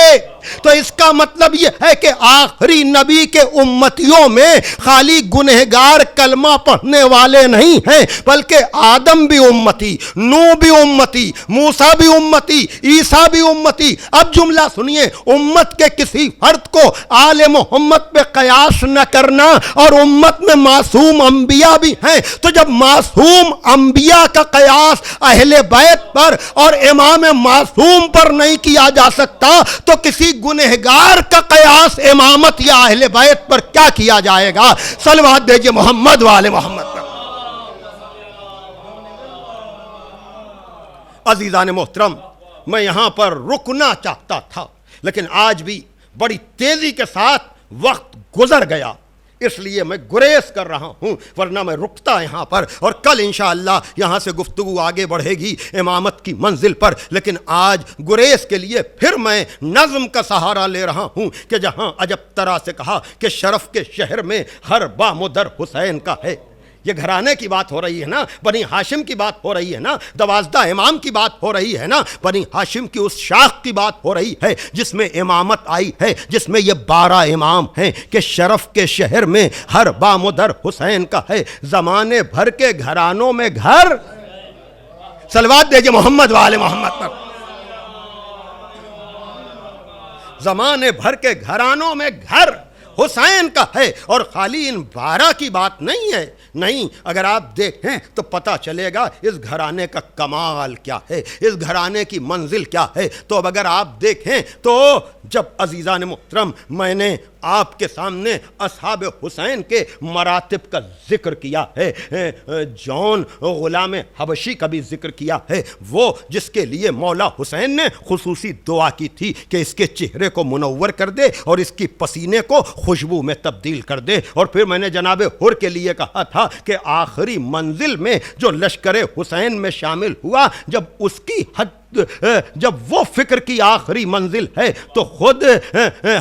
تو اس کا مطلب یہ ہے کہ آخری نبی کے امتیوں میں خالی گنہگار کلمہ پڑھنے والے نہیں ہیں، بلکہ آدم بھی امتی، نوح بھی امتی، موسیٰ بھی امتی، عیسیٰ بھی امتی۔ اب جملہ سنیے، امت کے کسی فرد کو آل محمد پہ قیاس نہ کرنا، اور امت میں معصوم انبیاء بھی ہیں، تو جب معصوم انبیاء کا قیاس اہل بیت پر اور امام معصوم پر نہیں کیا جا سکتا، تو کسی گنہگار کا قیاس امامت یا اہل بیت پر کیا کیا جائے گا؟ صلوات دیجئے محمد والے محمد پر۔ عزیزان محترم، میں یہاں پر رکنا چاہتا تھا، لیکن آج بھی بڑی تیزی کے ساتھ وقت گزر گیا، اس لیے میں گریز کر رہا ہوں، ورنہ میں رکتا یہاں پر، اور کل انشاءاللہ یہاں سے گفتگو آگے بڑھے گی امامت کی منزل پر۔ لیکن آج گریز کے لیے پھر میں نظم کا سہارا لے رہا ہوں کہ جہاں عجب طرح سے کہا کہ شرف کے شہر میں ہر بام و در حسین کا ہے، یہ گھرانے کی بات ہو رہی ہے نا، بنی ہاشم کی بات ہو رہی ہے نا، 12 امام کی بات ہو رہی ہے نا، بنی ہاشم کی اس شاخ کی بات ہو رہی ہے جس میں امامت آئی ہے، جس میں یہ 12 امام ہیں کہ شرف کے شہر میں ہر بام و در حسین کا ہے، زمانے بھر کے گھرانوں میں گھر، صلوات دیجئے محمد والے محمد پر، زمانے بھر کے گھرانوں میں گھر حسین کا ہے۔ اور خالی ان 12 کی بات نہیں ہے، نہیں، اگر آپ دیکھیں تو پتہ چلے گا اس گھرانے کا کمال کیا ہے، اس گھرانے کی منزل کیا ہے۔ تو اب اگر آپ دیکھیں تو جب عزیزان محترم میں نے آپ کے سامنے اصحاب حسین کے مراتب کا ذکر کیا ہے، جون غلام حبشی کا بھی ذکر کیا ہے، وہ جس کے لیے مولا حسین نے خصوصی دعا کی تھی کہ اس کے چہرے کو منور کر دے اور اس کی پسینے کو خوشبو میں تبدیل کر دے۔ اور پھر میں نے جناب حر کے لیے کہا تھا کہ آخری منزل میں جو لشکر حسین میں شامل ہوا، جب اس کی حد، جب وہ فکر کی آخری منزل ہے تو خود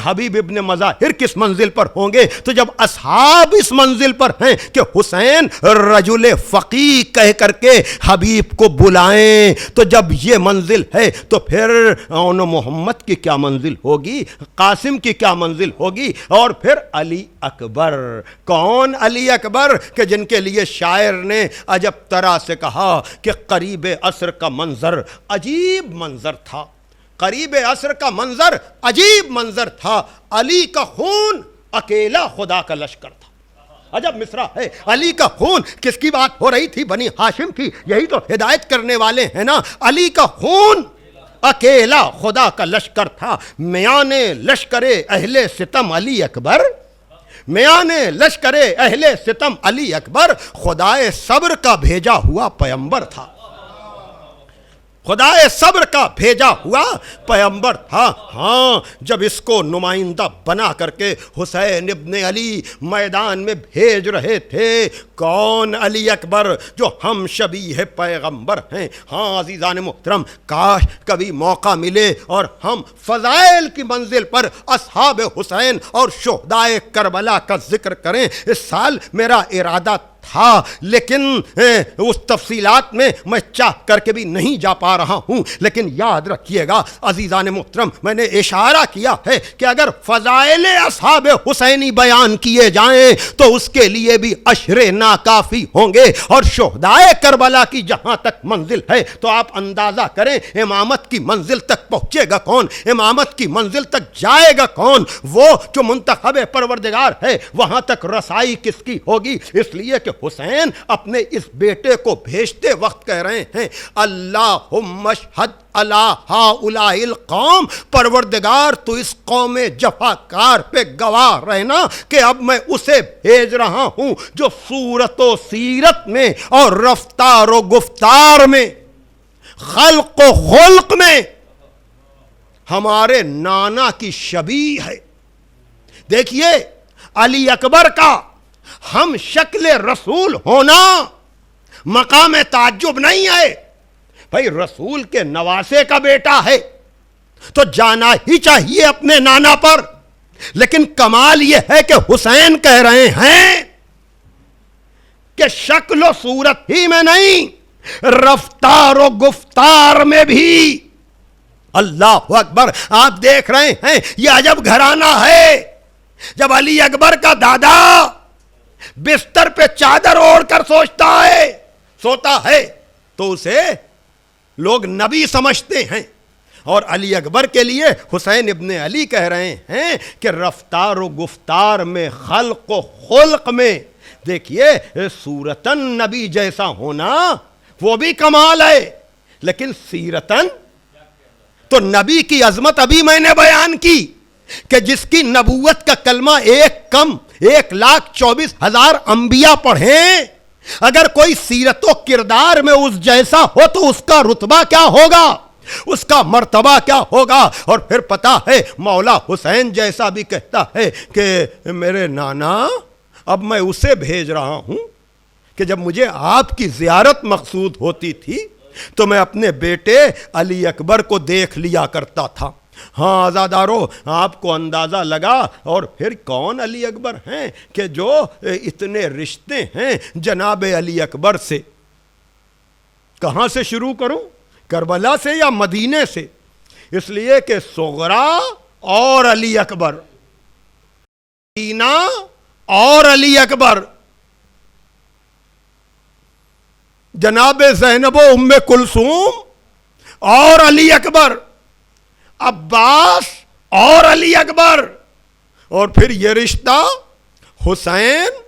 حبیب ابن مظاہر کس منزل پر ہوں گے؟ تو جب اصحاب اس منزل پر ہیں کہ حسین رجل فقیہ کہہ کر کے حبیب کو بلائیں، تو جب یہ منزل ہے تو پھر اون محمد کی کیا منزل ہوگی، قاسم کی کیا منزل ہوگی، اور پھر علی اکبر۔ کون علی اکبر کہ جن کے لیے شاعر نے عجب طرح سے کہا کہ قریب عصر کا منظر عجیب منظر تھا، قریب عصر کا منظر عجیب منظر تھا، علی کا خون اکیلا خدا کا لشکر تھا۔ عجب مصرع ہے، علی کا خون کس کی بات ہو رہی تھی؟ بنی ہاشم کی، یہی تو ہدایت کرنے والے ہیں نا۔ علی کا خون اکیلا خدا کا لشکر تھا، میان لشکر اہل ستم علی اکبر، میان لشکر اہل ستم علی اکبر خدائے صبر کا بھیجا ہوا پیمبر تھا۔ خدائے صبر کا بھیجا ہوا پیغمبر تھا۔ ہاں، جب اس کو نمائندہ بنا کر کے حسین ابن علی میدان میں بھیج رہے تھے، کون علی اکبر جو ہم شبیہ پیغمبر ہیں۔ ہاں عزیزان محترم، کاش کبھی موقع ملے اور ہم فضائل کی منزل پر اصحاب حسین اور شہدائے کربلا کا ذکر کریں۔ اس سال میرا ارادہ تھا، لیکن اس تفصیلات میں میں چاہ کر کے بھی نہیں جا پا رہا ہوں۔ لیکن یاد رکھیے گا عزیزان محترم، میں نے اشارہ کیا ہے کہ اگر فضائل اصحاب حسینی بیان کیے جائیں تو اس کے لیے بھی عشرے ناکافی ہوں گے، اور شہدائے کربلا کی جہاں تک منزل ہے تو آپ اندازہ کریں امامت کی منزل تک پہنچے گا کون، امامت کی منزل تک جائے گا کون؟ وہ جو منتخب پروردگار ہے، وہاں تک رسائی کس کی ہوگی؟ اس لیے کہ حسین اپنے اس بیٹے کو بھیجتے وقت کہہ رہے ہیں اللہم اشہد علی ہؤلاء القوم، پروردگار تو اس قوم جفاکار پہ گواہ رہنا کہ اب میں اسے بھیج رہا ہوں جو صورت و سیرت میں اور رفتار و گفتار میں، خلق و خلق میں ہمارے نانا کی شبیہ ہے۔ دیکھیے علی اکبر کا ہم شکل رسول ہونا مقام تعجب نہیں ہے، بھائی رسول کے نواسے کا بیٹا ہے تو جانا ہی چاہیے اپنے نانا پر، لیکن کمال یہ ہے کہ حسین کہہ رہے ہیں کہ شکل و صورت ہی میں نہیں، رفتار و گفتار میں بھی۔ اللہ اکبر، آپ دیکھ رہے ہیں یہ عجب گھرانہ ہے، جب علی اکبر کا دادا بستر پہ چادر اوڑھ کر سوتا ہے تو اسے لوگ نبی سمجھتے ہیں، اور علی اکبر کے لیے حسین ابن علی کہہ رہے ہیں کہ رفتار و گفتار میں، خلق و خلق میں، دیکھیے صورتاً نبی جیسا ہونا وہ بھی کمال ہے، لیکن سیرتاً تو نبی کی عظمت ابھی میں نے بیان کی کہ جس کی نبوت کا کلمہ ایک کم 1,24,000 انبیاء پڑھیں، اگر کوئی سیرت و کردار میں اس جیسا ہو تو اس کا رتبہ کیا ہوگا، اس کا مرتبہ کیا ہوگا۔ اور پھر پتا ہے مولا حسین جیسا بھی کہتا ہے کہ میرے نانا اب میں اسے بھیج رہا ہوں کہ جب مجھے آپ کی زیارت مقصود ہوتی تھی تو میں اپنے بیٹے علی اکبر کو دیکھ لیا کرتا تھا۔ ہاں عزادارو، آپ کو اندازہ لگا، اور پھر کون علی اکبر ہیں کہ جو اتنے رشتے ہیں جناب علی اکبر سے۔ کہاں سے شروع کروں، کربلا سے یا مدینے سے؟ اس لیے کہ صغرا اور علی اکبر، مدینہ اور علی اکبر، جناب زینب و ام کلثوم اور علی اکبر، عباس اور علی اکبر، اور پھر یہ رشتہ حسین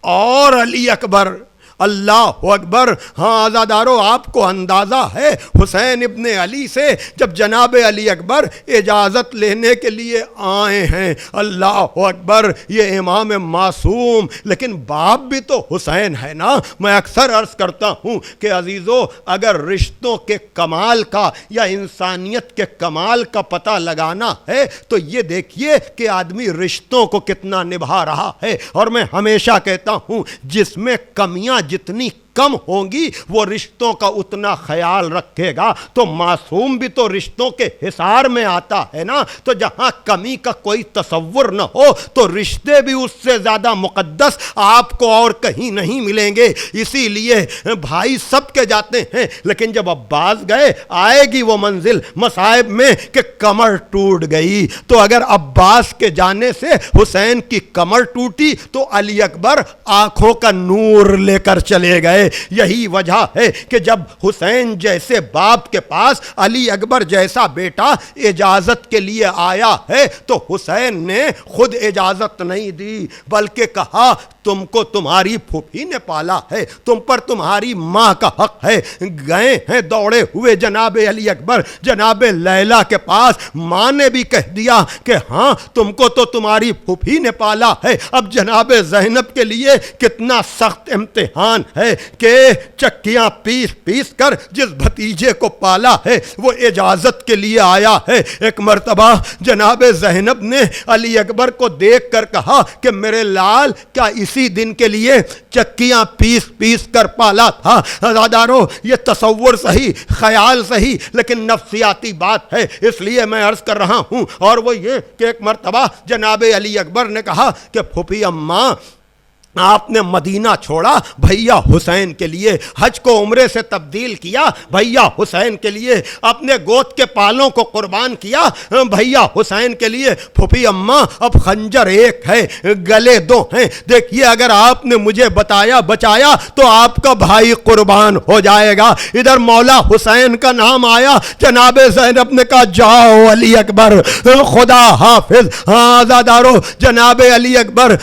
اور علی اکبر۔ اللہ اکبر۔ ہاں عزادارو، آپ کو اندازہ ہے حسین ابن علی سے جب جناب علی اکبر اجازت لینے کے لیے آئے ہیں، اللہ اکبر، یہ امام معصوم، لیکن باپ بھی تو حسین ہے نا۔ میں اکثر عرض کرتا ہوں کہ عزیزو، اگر رشتوں کے کمال کا یا انسانیت کے کمال کا پتہ لگانا ہے تو یہ دیکھیے کہ آدمی رشتوں کو کتنا نبھا رہا ہے۔ اور میں ہمیشہ کہتا ہوں جس میں کمیاں جتنی کم ہوں گی وہ رشتوں کا اتنا خیال رکھے گا۔ تو معصوم بھی تو رشتوں کے حصار میں آتا ہے نا، تو جہاں کمی کا کوئی تصور نہ ہو تو رشتے بھی اس سے زیادہ مقدس آپ کو اور کہیں نہیں ملیں گے۔ اسی لیے بھائی سب کے جاتے ہیں، لیکن جب عباس گئے آئے گی وہ منزل مصائب میں کہ کمر ٹوٹ گئی۔ تو اگر عباس کے جانے سے حسین کی کمر ٹوٹی تو علی اکبر آنکھوں کا نور لے کر چلے گئے۔ یہی وجہ ہے کہ جب حسین جیسے باپ کے پاس علی اکبر جیسا بیٹا اجازت کے لیے آیا ہے تو حسین نے خود اجازت نہیں دی، بلکہ کہا تم کو تمہاری پھوپھی نے پالا ہے، تم پر تمہاری ماں کا حق ہے۔ گئے ہیں دوڑے ہوئے جناب علی اکبر جناب لیلا کے پاس، ماں نے بھی کہہ دیا کہ ہاں تم کو تو تمہاری پھوپھی نے پالا ہے۔ اب جناب زینب کے لیے کتنا سخت امتحان ہے کہ چکیاں پیس پیس کر جس بھتیجے کو پالا ہے وہ اجازت کے لیے آیا ہے۔ ایک مرتبہ جناب زینب نے علی اکبر کو دیکھ کر کہا کہ میرے لال کیا اسی دن کے لیے چکیاں پیس پیس کر پالا تھا؟ عزادارو یہ تصور صحیح، خیال صحیح، لیکن نفسیاتی بات ہے، اس لیے میں عرض کر رہا ہوں۔ اور وہ یہ کہ ایک مرتبہ جناب علی اکبر نے کہا کہ پھوپھی اماں آپ نے مدینہ چھوڑا بھیا حسین کے لیے، حج کو عمرے سے تبدیل کیا بھیا حسین کے لیے، اپنے گود کے پالوں کو قربان کیا بھیا حسین کے لیے۔ پھوپھی اماں اب خنجر ایک ہے، گلے دو ہیں، دیکھیے اگر آپ نے مجھے بچایا تو آپ کا بھائی قربان ہو جائے گا۔ ادھر مولا حسین کا نام آیا، جناب زینب نے کہا جاؤ علی اکبر خدا حافظ۔ ہاں آزادارو جناب علی اکبر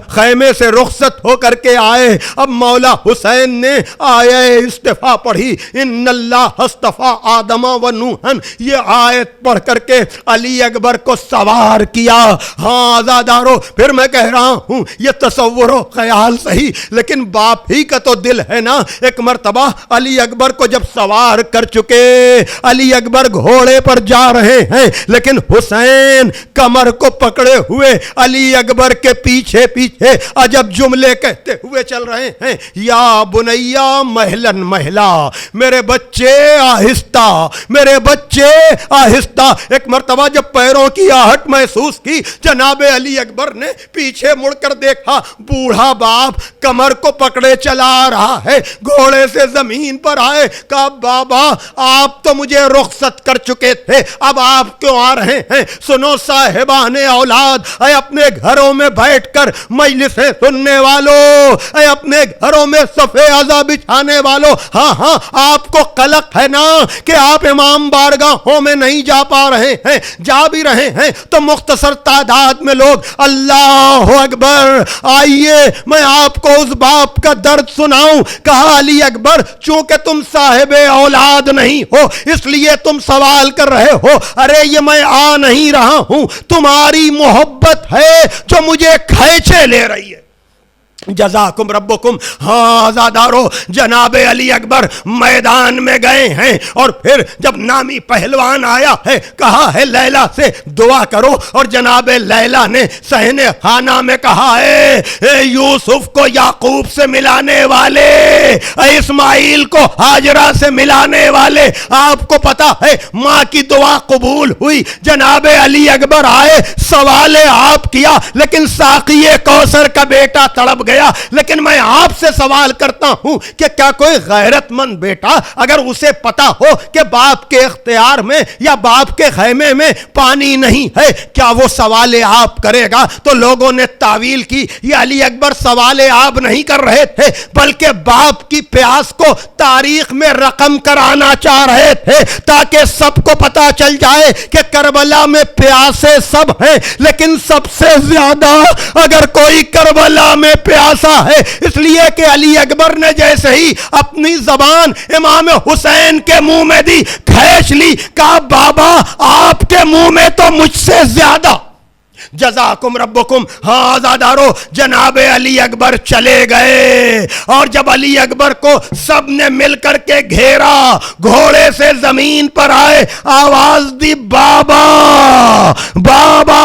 خیمے سے رخصت ہو کر کے آئے۔ اب مولا حسین نے آیہ استفا پڑھی، ان اللہ اصطفیٰ آدم و نوحن، یہ آیت پڑھ کر کے علی اکبر کو سوار کیا۔ ہاں آزادارو پھر میں کہہ رہا ہوں یہ تصور و خیال صحیح، لیکن باپ ہی کا تو دل ہے نا۔ ایک مرتبہ علی اکبر کو جب سوار کر چکے، علی اکبر گھوڑے پر جا رہے ہیں، لیکن حسین کمر کو پکڑے ہوئے علی اکبر کے پیچھے پیچھے جب جملے کہتے ہوئے چل رہے ہیں، یا بنیا مہلن مہلا، میرے بچے آہستہ، میرے بچے آہستہ۔ ایک مرتبہ جب پیروں کی آہٹ محسوس کی، جناب علی اکبر نے پیچھے مڑ کر دیکھا، بوڑھا باپ کمر کو پکڑے چلا رہا ہے، گھوڑے سے زمین پر آئے، کہا بابا آپ تو مجھے رخصت کر چکے تھے، اب آپ کیوں آ رہے ہیں؟ سنو صاحبان اولاد، اے اپنے گھروں میں بیٹھ کر مجلسیں سننے والوں، اے اپنے گھروں میں صفے عزا بچھانے والوں، ہاں آپ کو قلق ہے نا کہ آپ امام بارگاہوں میں نہیں جا پا رہے ہیں، جا بھی رہے ہیں تو مختصر تعداد میں لوگ۔ اللہ اکبر، آئیے میں آپ کو اس باپ کا درد سناؤں۔ کہا علی اکبر چونکہ تم صاحب اولاد نہیں ہو اس لیے تم سوال کر رہے ہو، ارے یہ میں آ نہیں رہا ہوں، تمہاری محبت ہے جو مجھے کھینچے لے رہی ہے۔ جزاکم ربکم۔ ہاں آزادارو جناب علی اکبر میدان میں گئے ہیں، اور پھر جب نامی پہلوان آیا ہے کہا ہے لیلا سے دعا کرو، اور جناب لیلا نے صحن خانہ میں کہا ہے اے یوسف کو یعقوب سے ملانے والے، اے اسماعیل کو ہاجرہ سے ملانے والے، آپ کو پتا ہے ماں کی دعا قبول ہوئی۔ جناب علی اکبر آئے، سوال آپ کیا، لیکن ساقی کوثر کا بیٹا تڑپ گیا۔ لیکن میں آپ سے سوال کرتا ہوں کہ کیا کوئی غیرت مند بیٹا اگر اسے پتا ہو کہ باپ کے اختیار میں یا باپ کے خیمے میں پانی نہیں ہے، کیا وہ سوال آپ کرے گا؟ تو لوگوں نے تعویل کی یہ علی اکبر سوال آپ نہیں کر رہے تھے، بلکہ باپ کی پیاس کو تاریخ میں رقم کرانا چاہ رہے تھے، تاکہ سب کو پتا چل جائے کہ کربلا میں پیاسے سب ہیں، لیکن سب سے زیادہ اگر کوئی کربلا میں پیاسا ہے، اس لیے کہ علی اکبر نے جیسے ہی اپنی زبان امام حسین کے منہ میں دی، کھینچ لی، کہا بابا آپ کے منہ میں تو مجھ سے زیادہ۔ جزاکم ربکم۔ ہاں آزادارو جناب علی اکبر چلے گئے، اور جب علی اکبر کو سب نے مل کر کے گھیرا، گھوڑے سے زمین پر آئے، آواز دی بابا بابا۔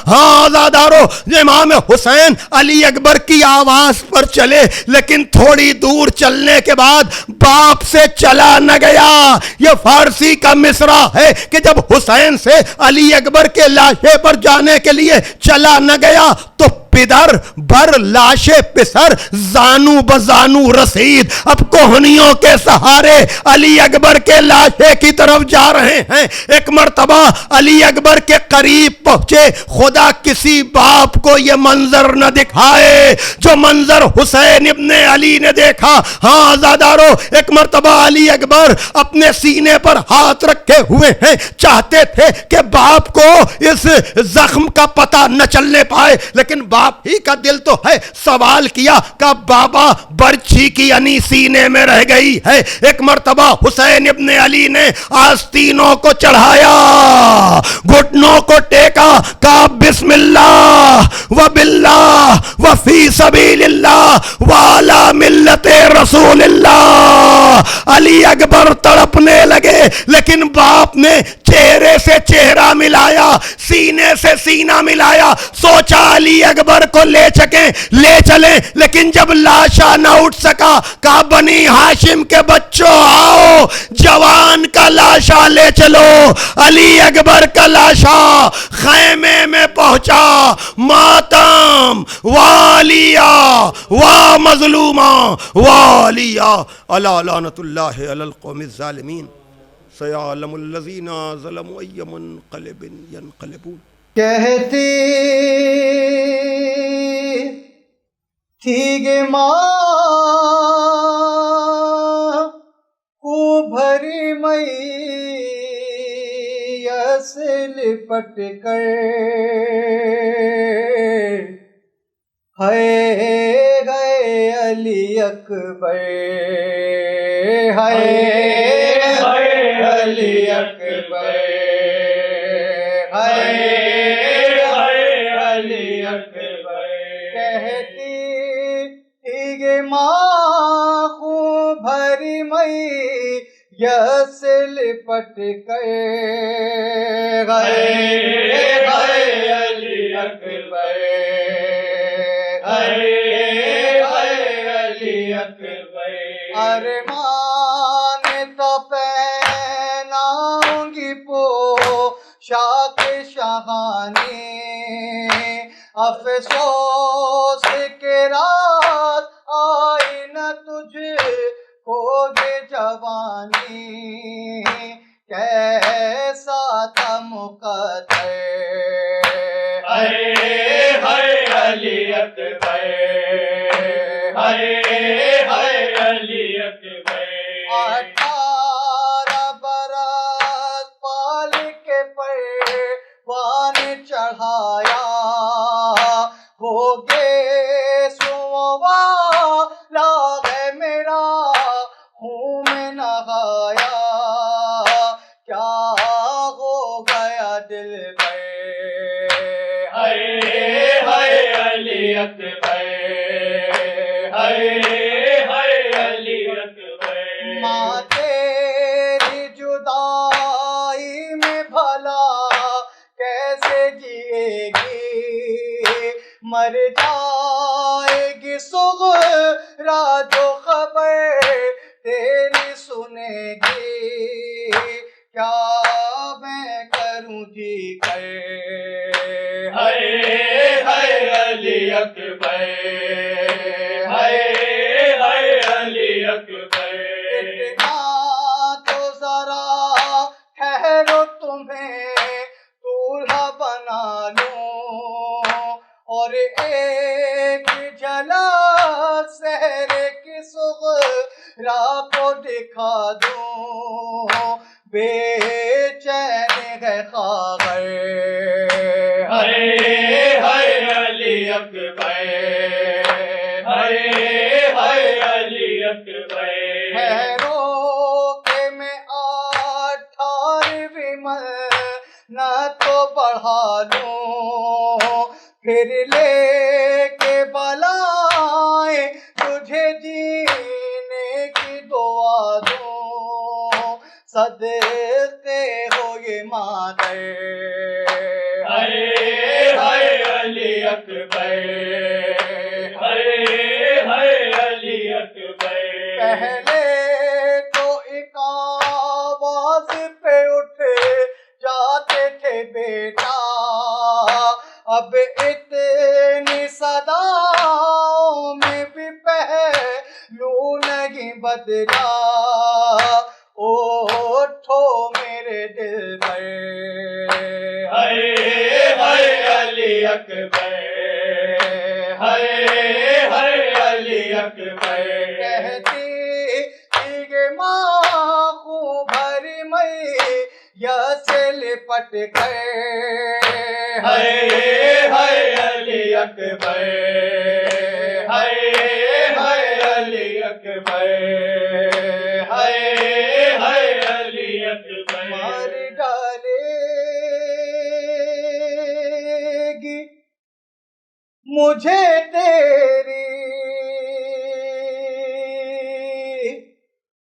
ہاں آزادارو امام حسین علی اکبر کی آواز پر چلے، لیکن تھوڑی دور چلنے کے بعد باپ سے چلا نہ گیا۔ یہ فارسی کا مصرع ہے کہ جب حسین سے علی اکبر کے لاشے پر جانے کے لیے چلا نہ گیا تو پدر بر لاشے پسر زانو بزانو رسید، اب کوہنیوں کے سہارے علی اکبر کے لاشے کی طرف جا رہے ہیں۔ ایک مرتبہ علی اکبر کے قریب پہنچے، خدا کسی باپ کو یہ منظر نہ دکھائے جو منظر حسین ابن علی نے دیکھا۔ ہاں آزادارو ایک مرتبہ علی اکبر اپنے سینے پر ہاتھ رکھے ہوئے ہیں، چاہتے تھے کہ باپ کو اس زخم کا پتہ نہ چلنے پائے، لیکن باپ ہی کا دل تو ہے. سوال کیا کہ بابا برچھی کی انی سینے میں رہ گئی ہے. ایک مرتبہ حسین ابن علی نے آستینوں کو چڑھایا, گھٹنوں کو ٹیکا, کہا بسم اللہ و باللہ و فی سبیل اللہ و علی ملت رسول اللہ. علی اکبر تڑپنے لگے, لیکن باپ نے چہرے سے چہرہ ملایا, سینے سے سینہ ملایا, سوچا علی اکبر کو لے چلیں, لیکن جب لاشا نہ اٹھ سکا, کہا بنی ہاشم کے بچوں آؤ, جوان کا لاشا لے چلو. علی اکبر کا لاشا خیمے میں پہنچا, ماتم والیا وا مظلوما والیا الا لعنت اللہ علی القوم الظالمین سیعلم الذین ظلموا ای منقلب ینقلبون. کہتی تھی گے ماں کو بھری میاں سے لپٹ کر, ہے گئے علی اکبر, ہے علی اکبر, علی اکبر. کہتی تھی گے ماں خوں بھری میاں سے لپٹ کر, ہے علی اکبر, علی اکبر. ارمان تو پہناؤں گی پوشاک شاہانی, افسوس کے رات آئی نہ تجھ کو یہ جوانی, کیسا تھا مقدر, علی اکبر, علی اکبر. 18 برس پال کے پروان چڑھایا, ہو گے سوا لاغ میرا خون میں نہایا, کیا ہو گیا دل میں, علی اکبر, علی اکبر. ماں تیری جدائی میں بھلا کیسے جیے گی, مر جائے گی صغرا جو خبر تیری سنے گی, کیا میں کروں جی کر, علی اکبر, علی اکبر. اتنا تو ذرا ٹھہرو تمہیں دولہا بنا لوں, اور ایک جھلک صحرے کی صغرا کو دکھا دوں, بے چین ہے خاور, علی اکبر, علی اکبر. کہ میں 18ویں منت تو بڑھا لوں, پھر لے کے بلائیں تجھے جینے کی دعا دوں, صدقے ہو یہ مادر, علی اکبر, علی اکبر. پہلے تو ایک آواز پہ اٹھ جاتے تھے بیٹا, اب اتنی صداؤں میں بھی پہلو نہیں بدلا, اٹھو میرے دل پر, علی اکبر, علی اکبر. کہتی تھی ماں خوں بھری میاں سے لپٹ گئے, علی اکبر ہائے ہائے علی اکبر ہائے ہائے علی اکبر مار ڈالے گی مجھے تیری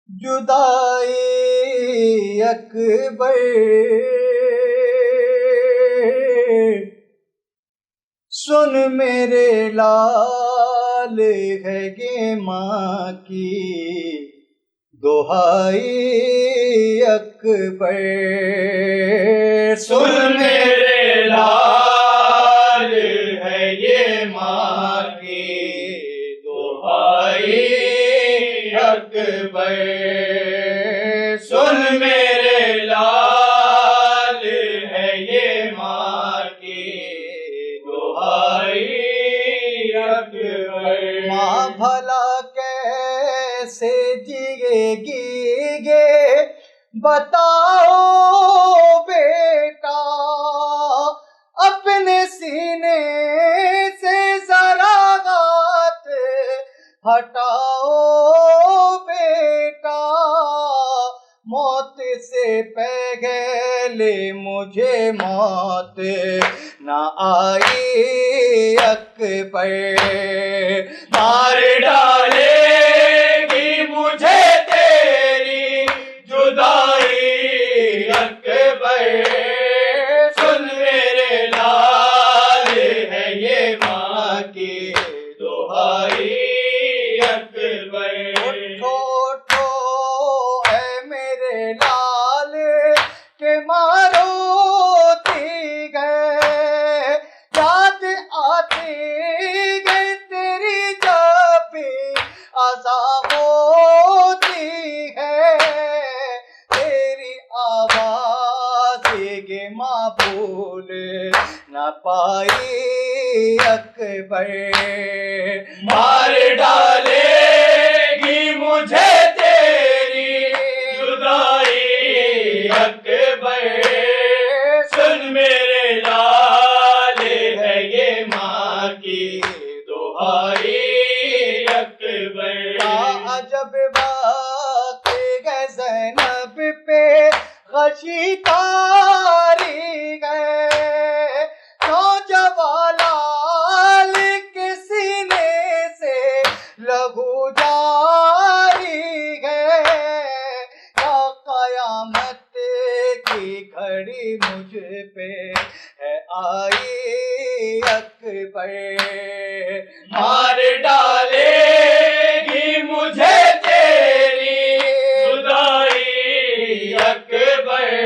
جدائی اکبر سن میرے لال ہے یہ ماں کی دہائی اکبر سن میرے لال ہے یہ ماں کی دہائی اکبر سن میرے لال ہے یہ ماں کی دہائی اکبر ماں بھلا کیسے جیے گی گے بتاؤ بیٹا اپنے سینے سے ذرا ہاتھ ہٹاؤ بیٹا موت سے پہلے مجھے موت نہ آئی اکبر مار ڈالے گی مجھے تیری جدائی اکبر سن میرے لال ہے یہ ماں کی دہائی اکبر اٹھو اٹھو اے میرے لال کے مارو تھی گئے یاد آتی گئی تیری جب بھی عذاب ہوتی ہے تیری آواز گے ماں بھول نہ پائی اکبر مار ڈالے گی مجھے تیری جدائی اکبر سن میرے لال ہے یہ ماں کی دہائی اکبر عجب واقع ہے زینب پہ غشی تاری گئے نوجوان لال کے سینے سے لہو جاری ہے یا قیامت کی گھڑی مجھ پہ ہے آئی اکبر مار ڈالے گی مجھے تیری جدائی اکبر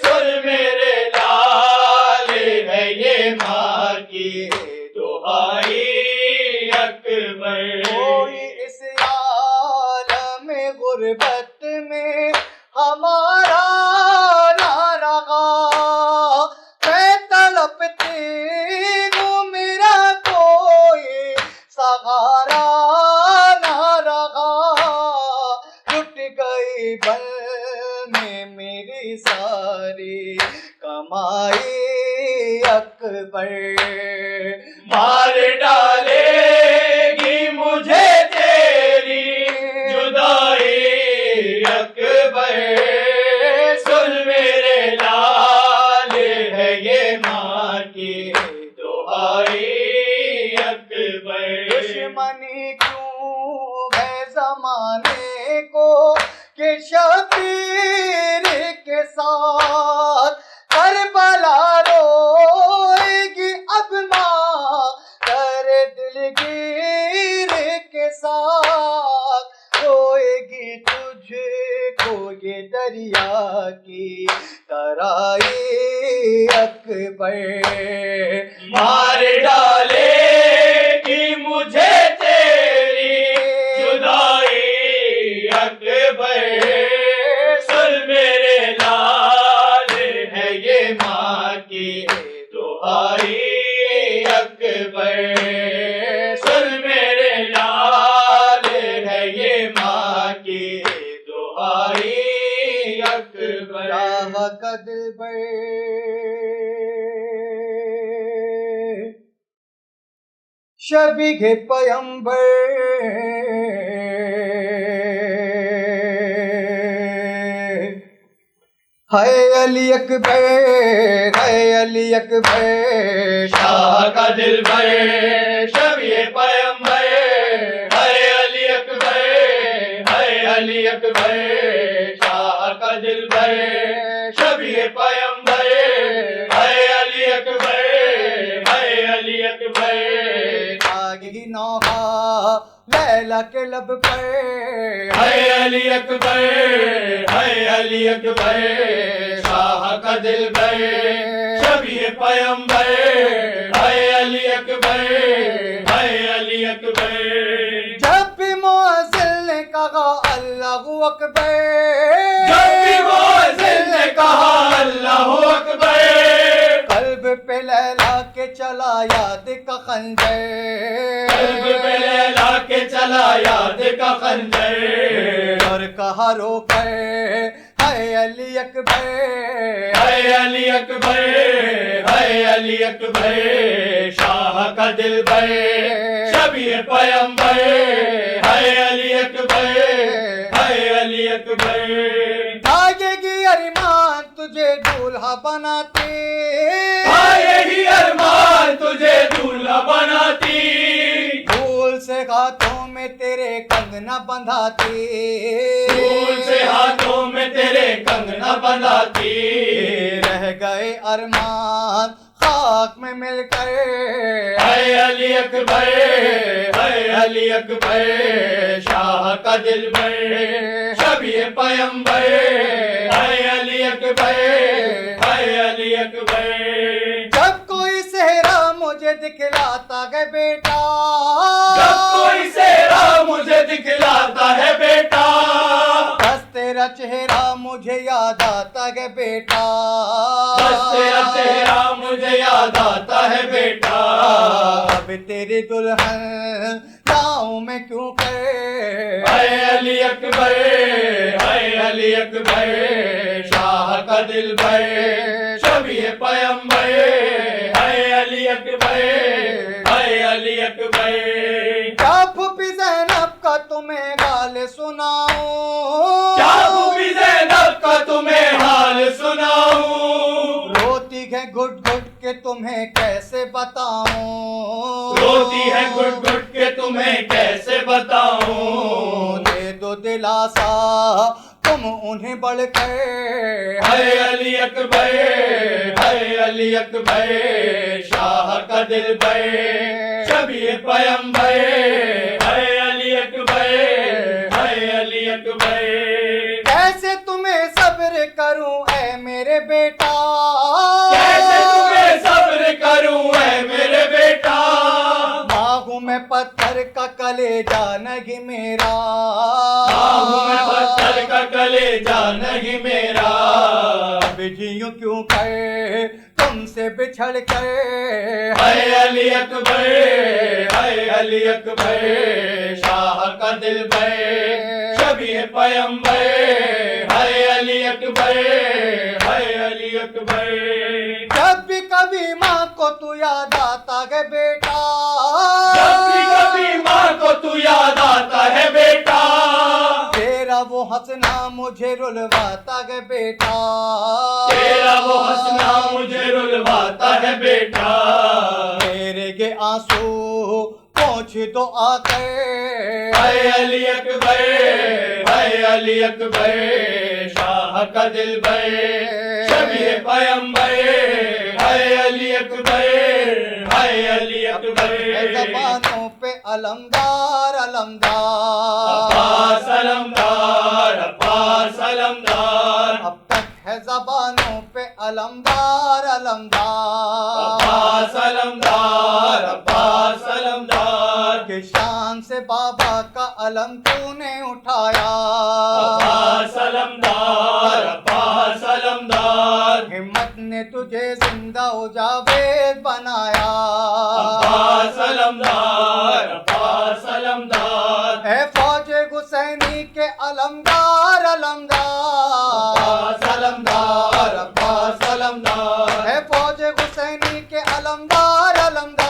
سن میرے لال ہے یہ ماں کی دہائی اکبر کوئی اس عالم غربت میں ہمارا نہ رہا میں تڑپتی ہوں میرا کوئی سہارا نہ رہا ٹوٹ گئی بل میں میری ساری کمائی اکبر مار ڈالے گی مجھے تیری جدائی اکبر سن میرے لال ہے یہ ماں کی دہائی اکبر دشمنی کیوں ہے زمانے کو کہ شبیر کے ساتھ کربلا روئے گی اب ماں در دلگیر کے ساتھ روئے گی تجھ کو یہ دریا کی ترائی اکبر مار ڈالے گی مجھے تیری جدائی اکبر سن میرے لال ہے یہ ماں کی دہائی اکبر سن میرے لال ہے یہ ماں کی دہائی اکبر قد شبیہ پیمبر ہے علی اکبر، ہے علی اکبر شاہ کا دل بھر شبیہ پیمبر، ہے علی اکبر، ہے علی اکبر شاہ کا دل بھر شبیہ پیمبر، ہے علی اکبر، ہے علی اکبر آگی نوحہ لیلا کے لب پر ہے علی اکبر، ہے علی اکبر شاہ کا دل بھر شبیہ پیمبر، ہے علی اکبر، ہے علی اکبر جب بھی مؤذن نے کہا اللہ اکبر، جب بھی مؤذن نے کہا اللہ اکبر، قلب پہ لیلا کے چلا یاد کا خنجر، قلب پہ لیلا کے چلا یاد کا خنجر، اور کہا رو کر ہے علی اکبر، ہے علی اکبر، ہے علی اکبر شاہ کا دل بھر شبیہ پیمبر، ہے علی اکبر، ہے علی اکبر آگے کی ارمان تجھے دولہا بناتی، یہی ارمان تجھے دولہا بناتی، پھول سے ہاتھوں میں تیرے کنگنا بندھاتی، پھول سے ہاتھوں میں تیرے کنگنا بندھاتی، رہ گئے ارمان خاک میں مل کر، ہے علی اکبر، ہے علی اکبر شاہ کا دل بھر شبیہ پیمبر، ہے علی اکبر، ہے علی اکبر جب کوئی صحرا مجھے دکھلاتا ہے بیٹا، جب کوئی صحرا مجھے دکھلاتا ہے بیٹا، بس تیرا چہرہ مجھے یاد آتا ہے بیٹا، بس تیرا چہرہ مجھے یاد آتا ہے بیٹا، اب تیری دلہن لاؤں میں کیوں کر، ہے علی اکبر، ہے علی اکبر شاہ کا دل بھر شبیہ پیمبر، ہے علی اکبر، ہے علی اکبر کیا پھوپھی زینب کا تمہیں حال سناؤں، کیا پھوپھی زینب کا تمہیں حال سناؤں، روتی ہے گھٹ گھٹ کے تمہیں کیسے بتاؤں، روتی ہے گھٹ گھٹ کے تمہیں کیسے بتاؤں، دے دو دلاسا تم انہیں بڑھ کر، ہے علی اکبر، ہے علی اکبر شاہ کا دل بھر شبیہ پیمبر، ہے علی اکبر، ہے علی اکبر کیسے تمہیں صبر کروں اے میرے بیٹا، کیسے تمہیں صبر کروں اے میرے بیٹا، مانگوں میں پتھر کا کلیجہ نہیں میرا، مانگوں میں پتھر کا کلیجہ نہیں میرا، اب جیوں کیوں کر تم سے بچھڑ کر، ہے علی اکبر، ہے علی اکبر شاہ کا دل بھر شبیہ پیمبر، ہے علی اکبر، ہے علی اکبر جب بھی کبھی ماں کو تو یاد آتا ہے بیٹا، جب بھی کبھی ماں کو تو یاد آتا ہے بیٹا، تیرا وہ ہنسنا مجھے رلواتا ہے بیٹا، تیرا وہ ہنسنا مجھے رلواتا ہے بیٹا، میرے یہ آنسو پہنچ دو آ کر، ہے علی اکبر، ہے علی اکبر شاہ کا دل بھر شبیہ پیمبر، ہے علی اکبر، ہے علی اکبر زبانوں پہ علمدار علمدار، عباس علمدار، عباس علمدار، اب تک ہے زبانوں پہ علمدار علمدار، عباس علمدار، عباس علمدار کہ شان سے بابا کا علم تو نے اٹھایا، عباس علمدار، عباس علمدار ہمت نے تجھے زندہ و جاوید بنایا، عباس علمدار، عباس علمدار اے فوج حسینی کے علمدار علمدار، عباس علمدار، عباس علمدار اے فوج حسینی کے علمدار علمدار،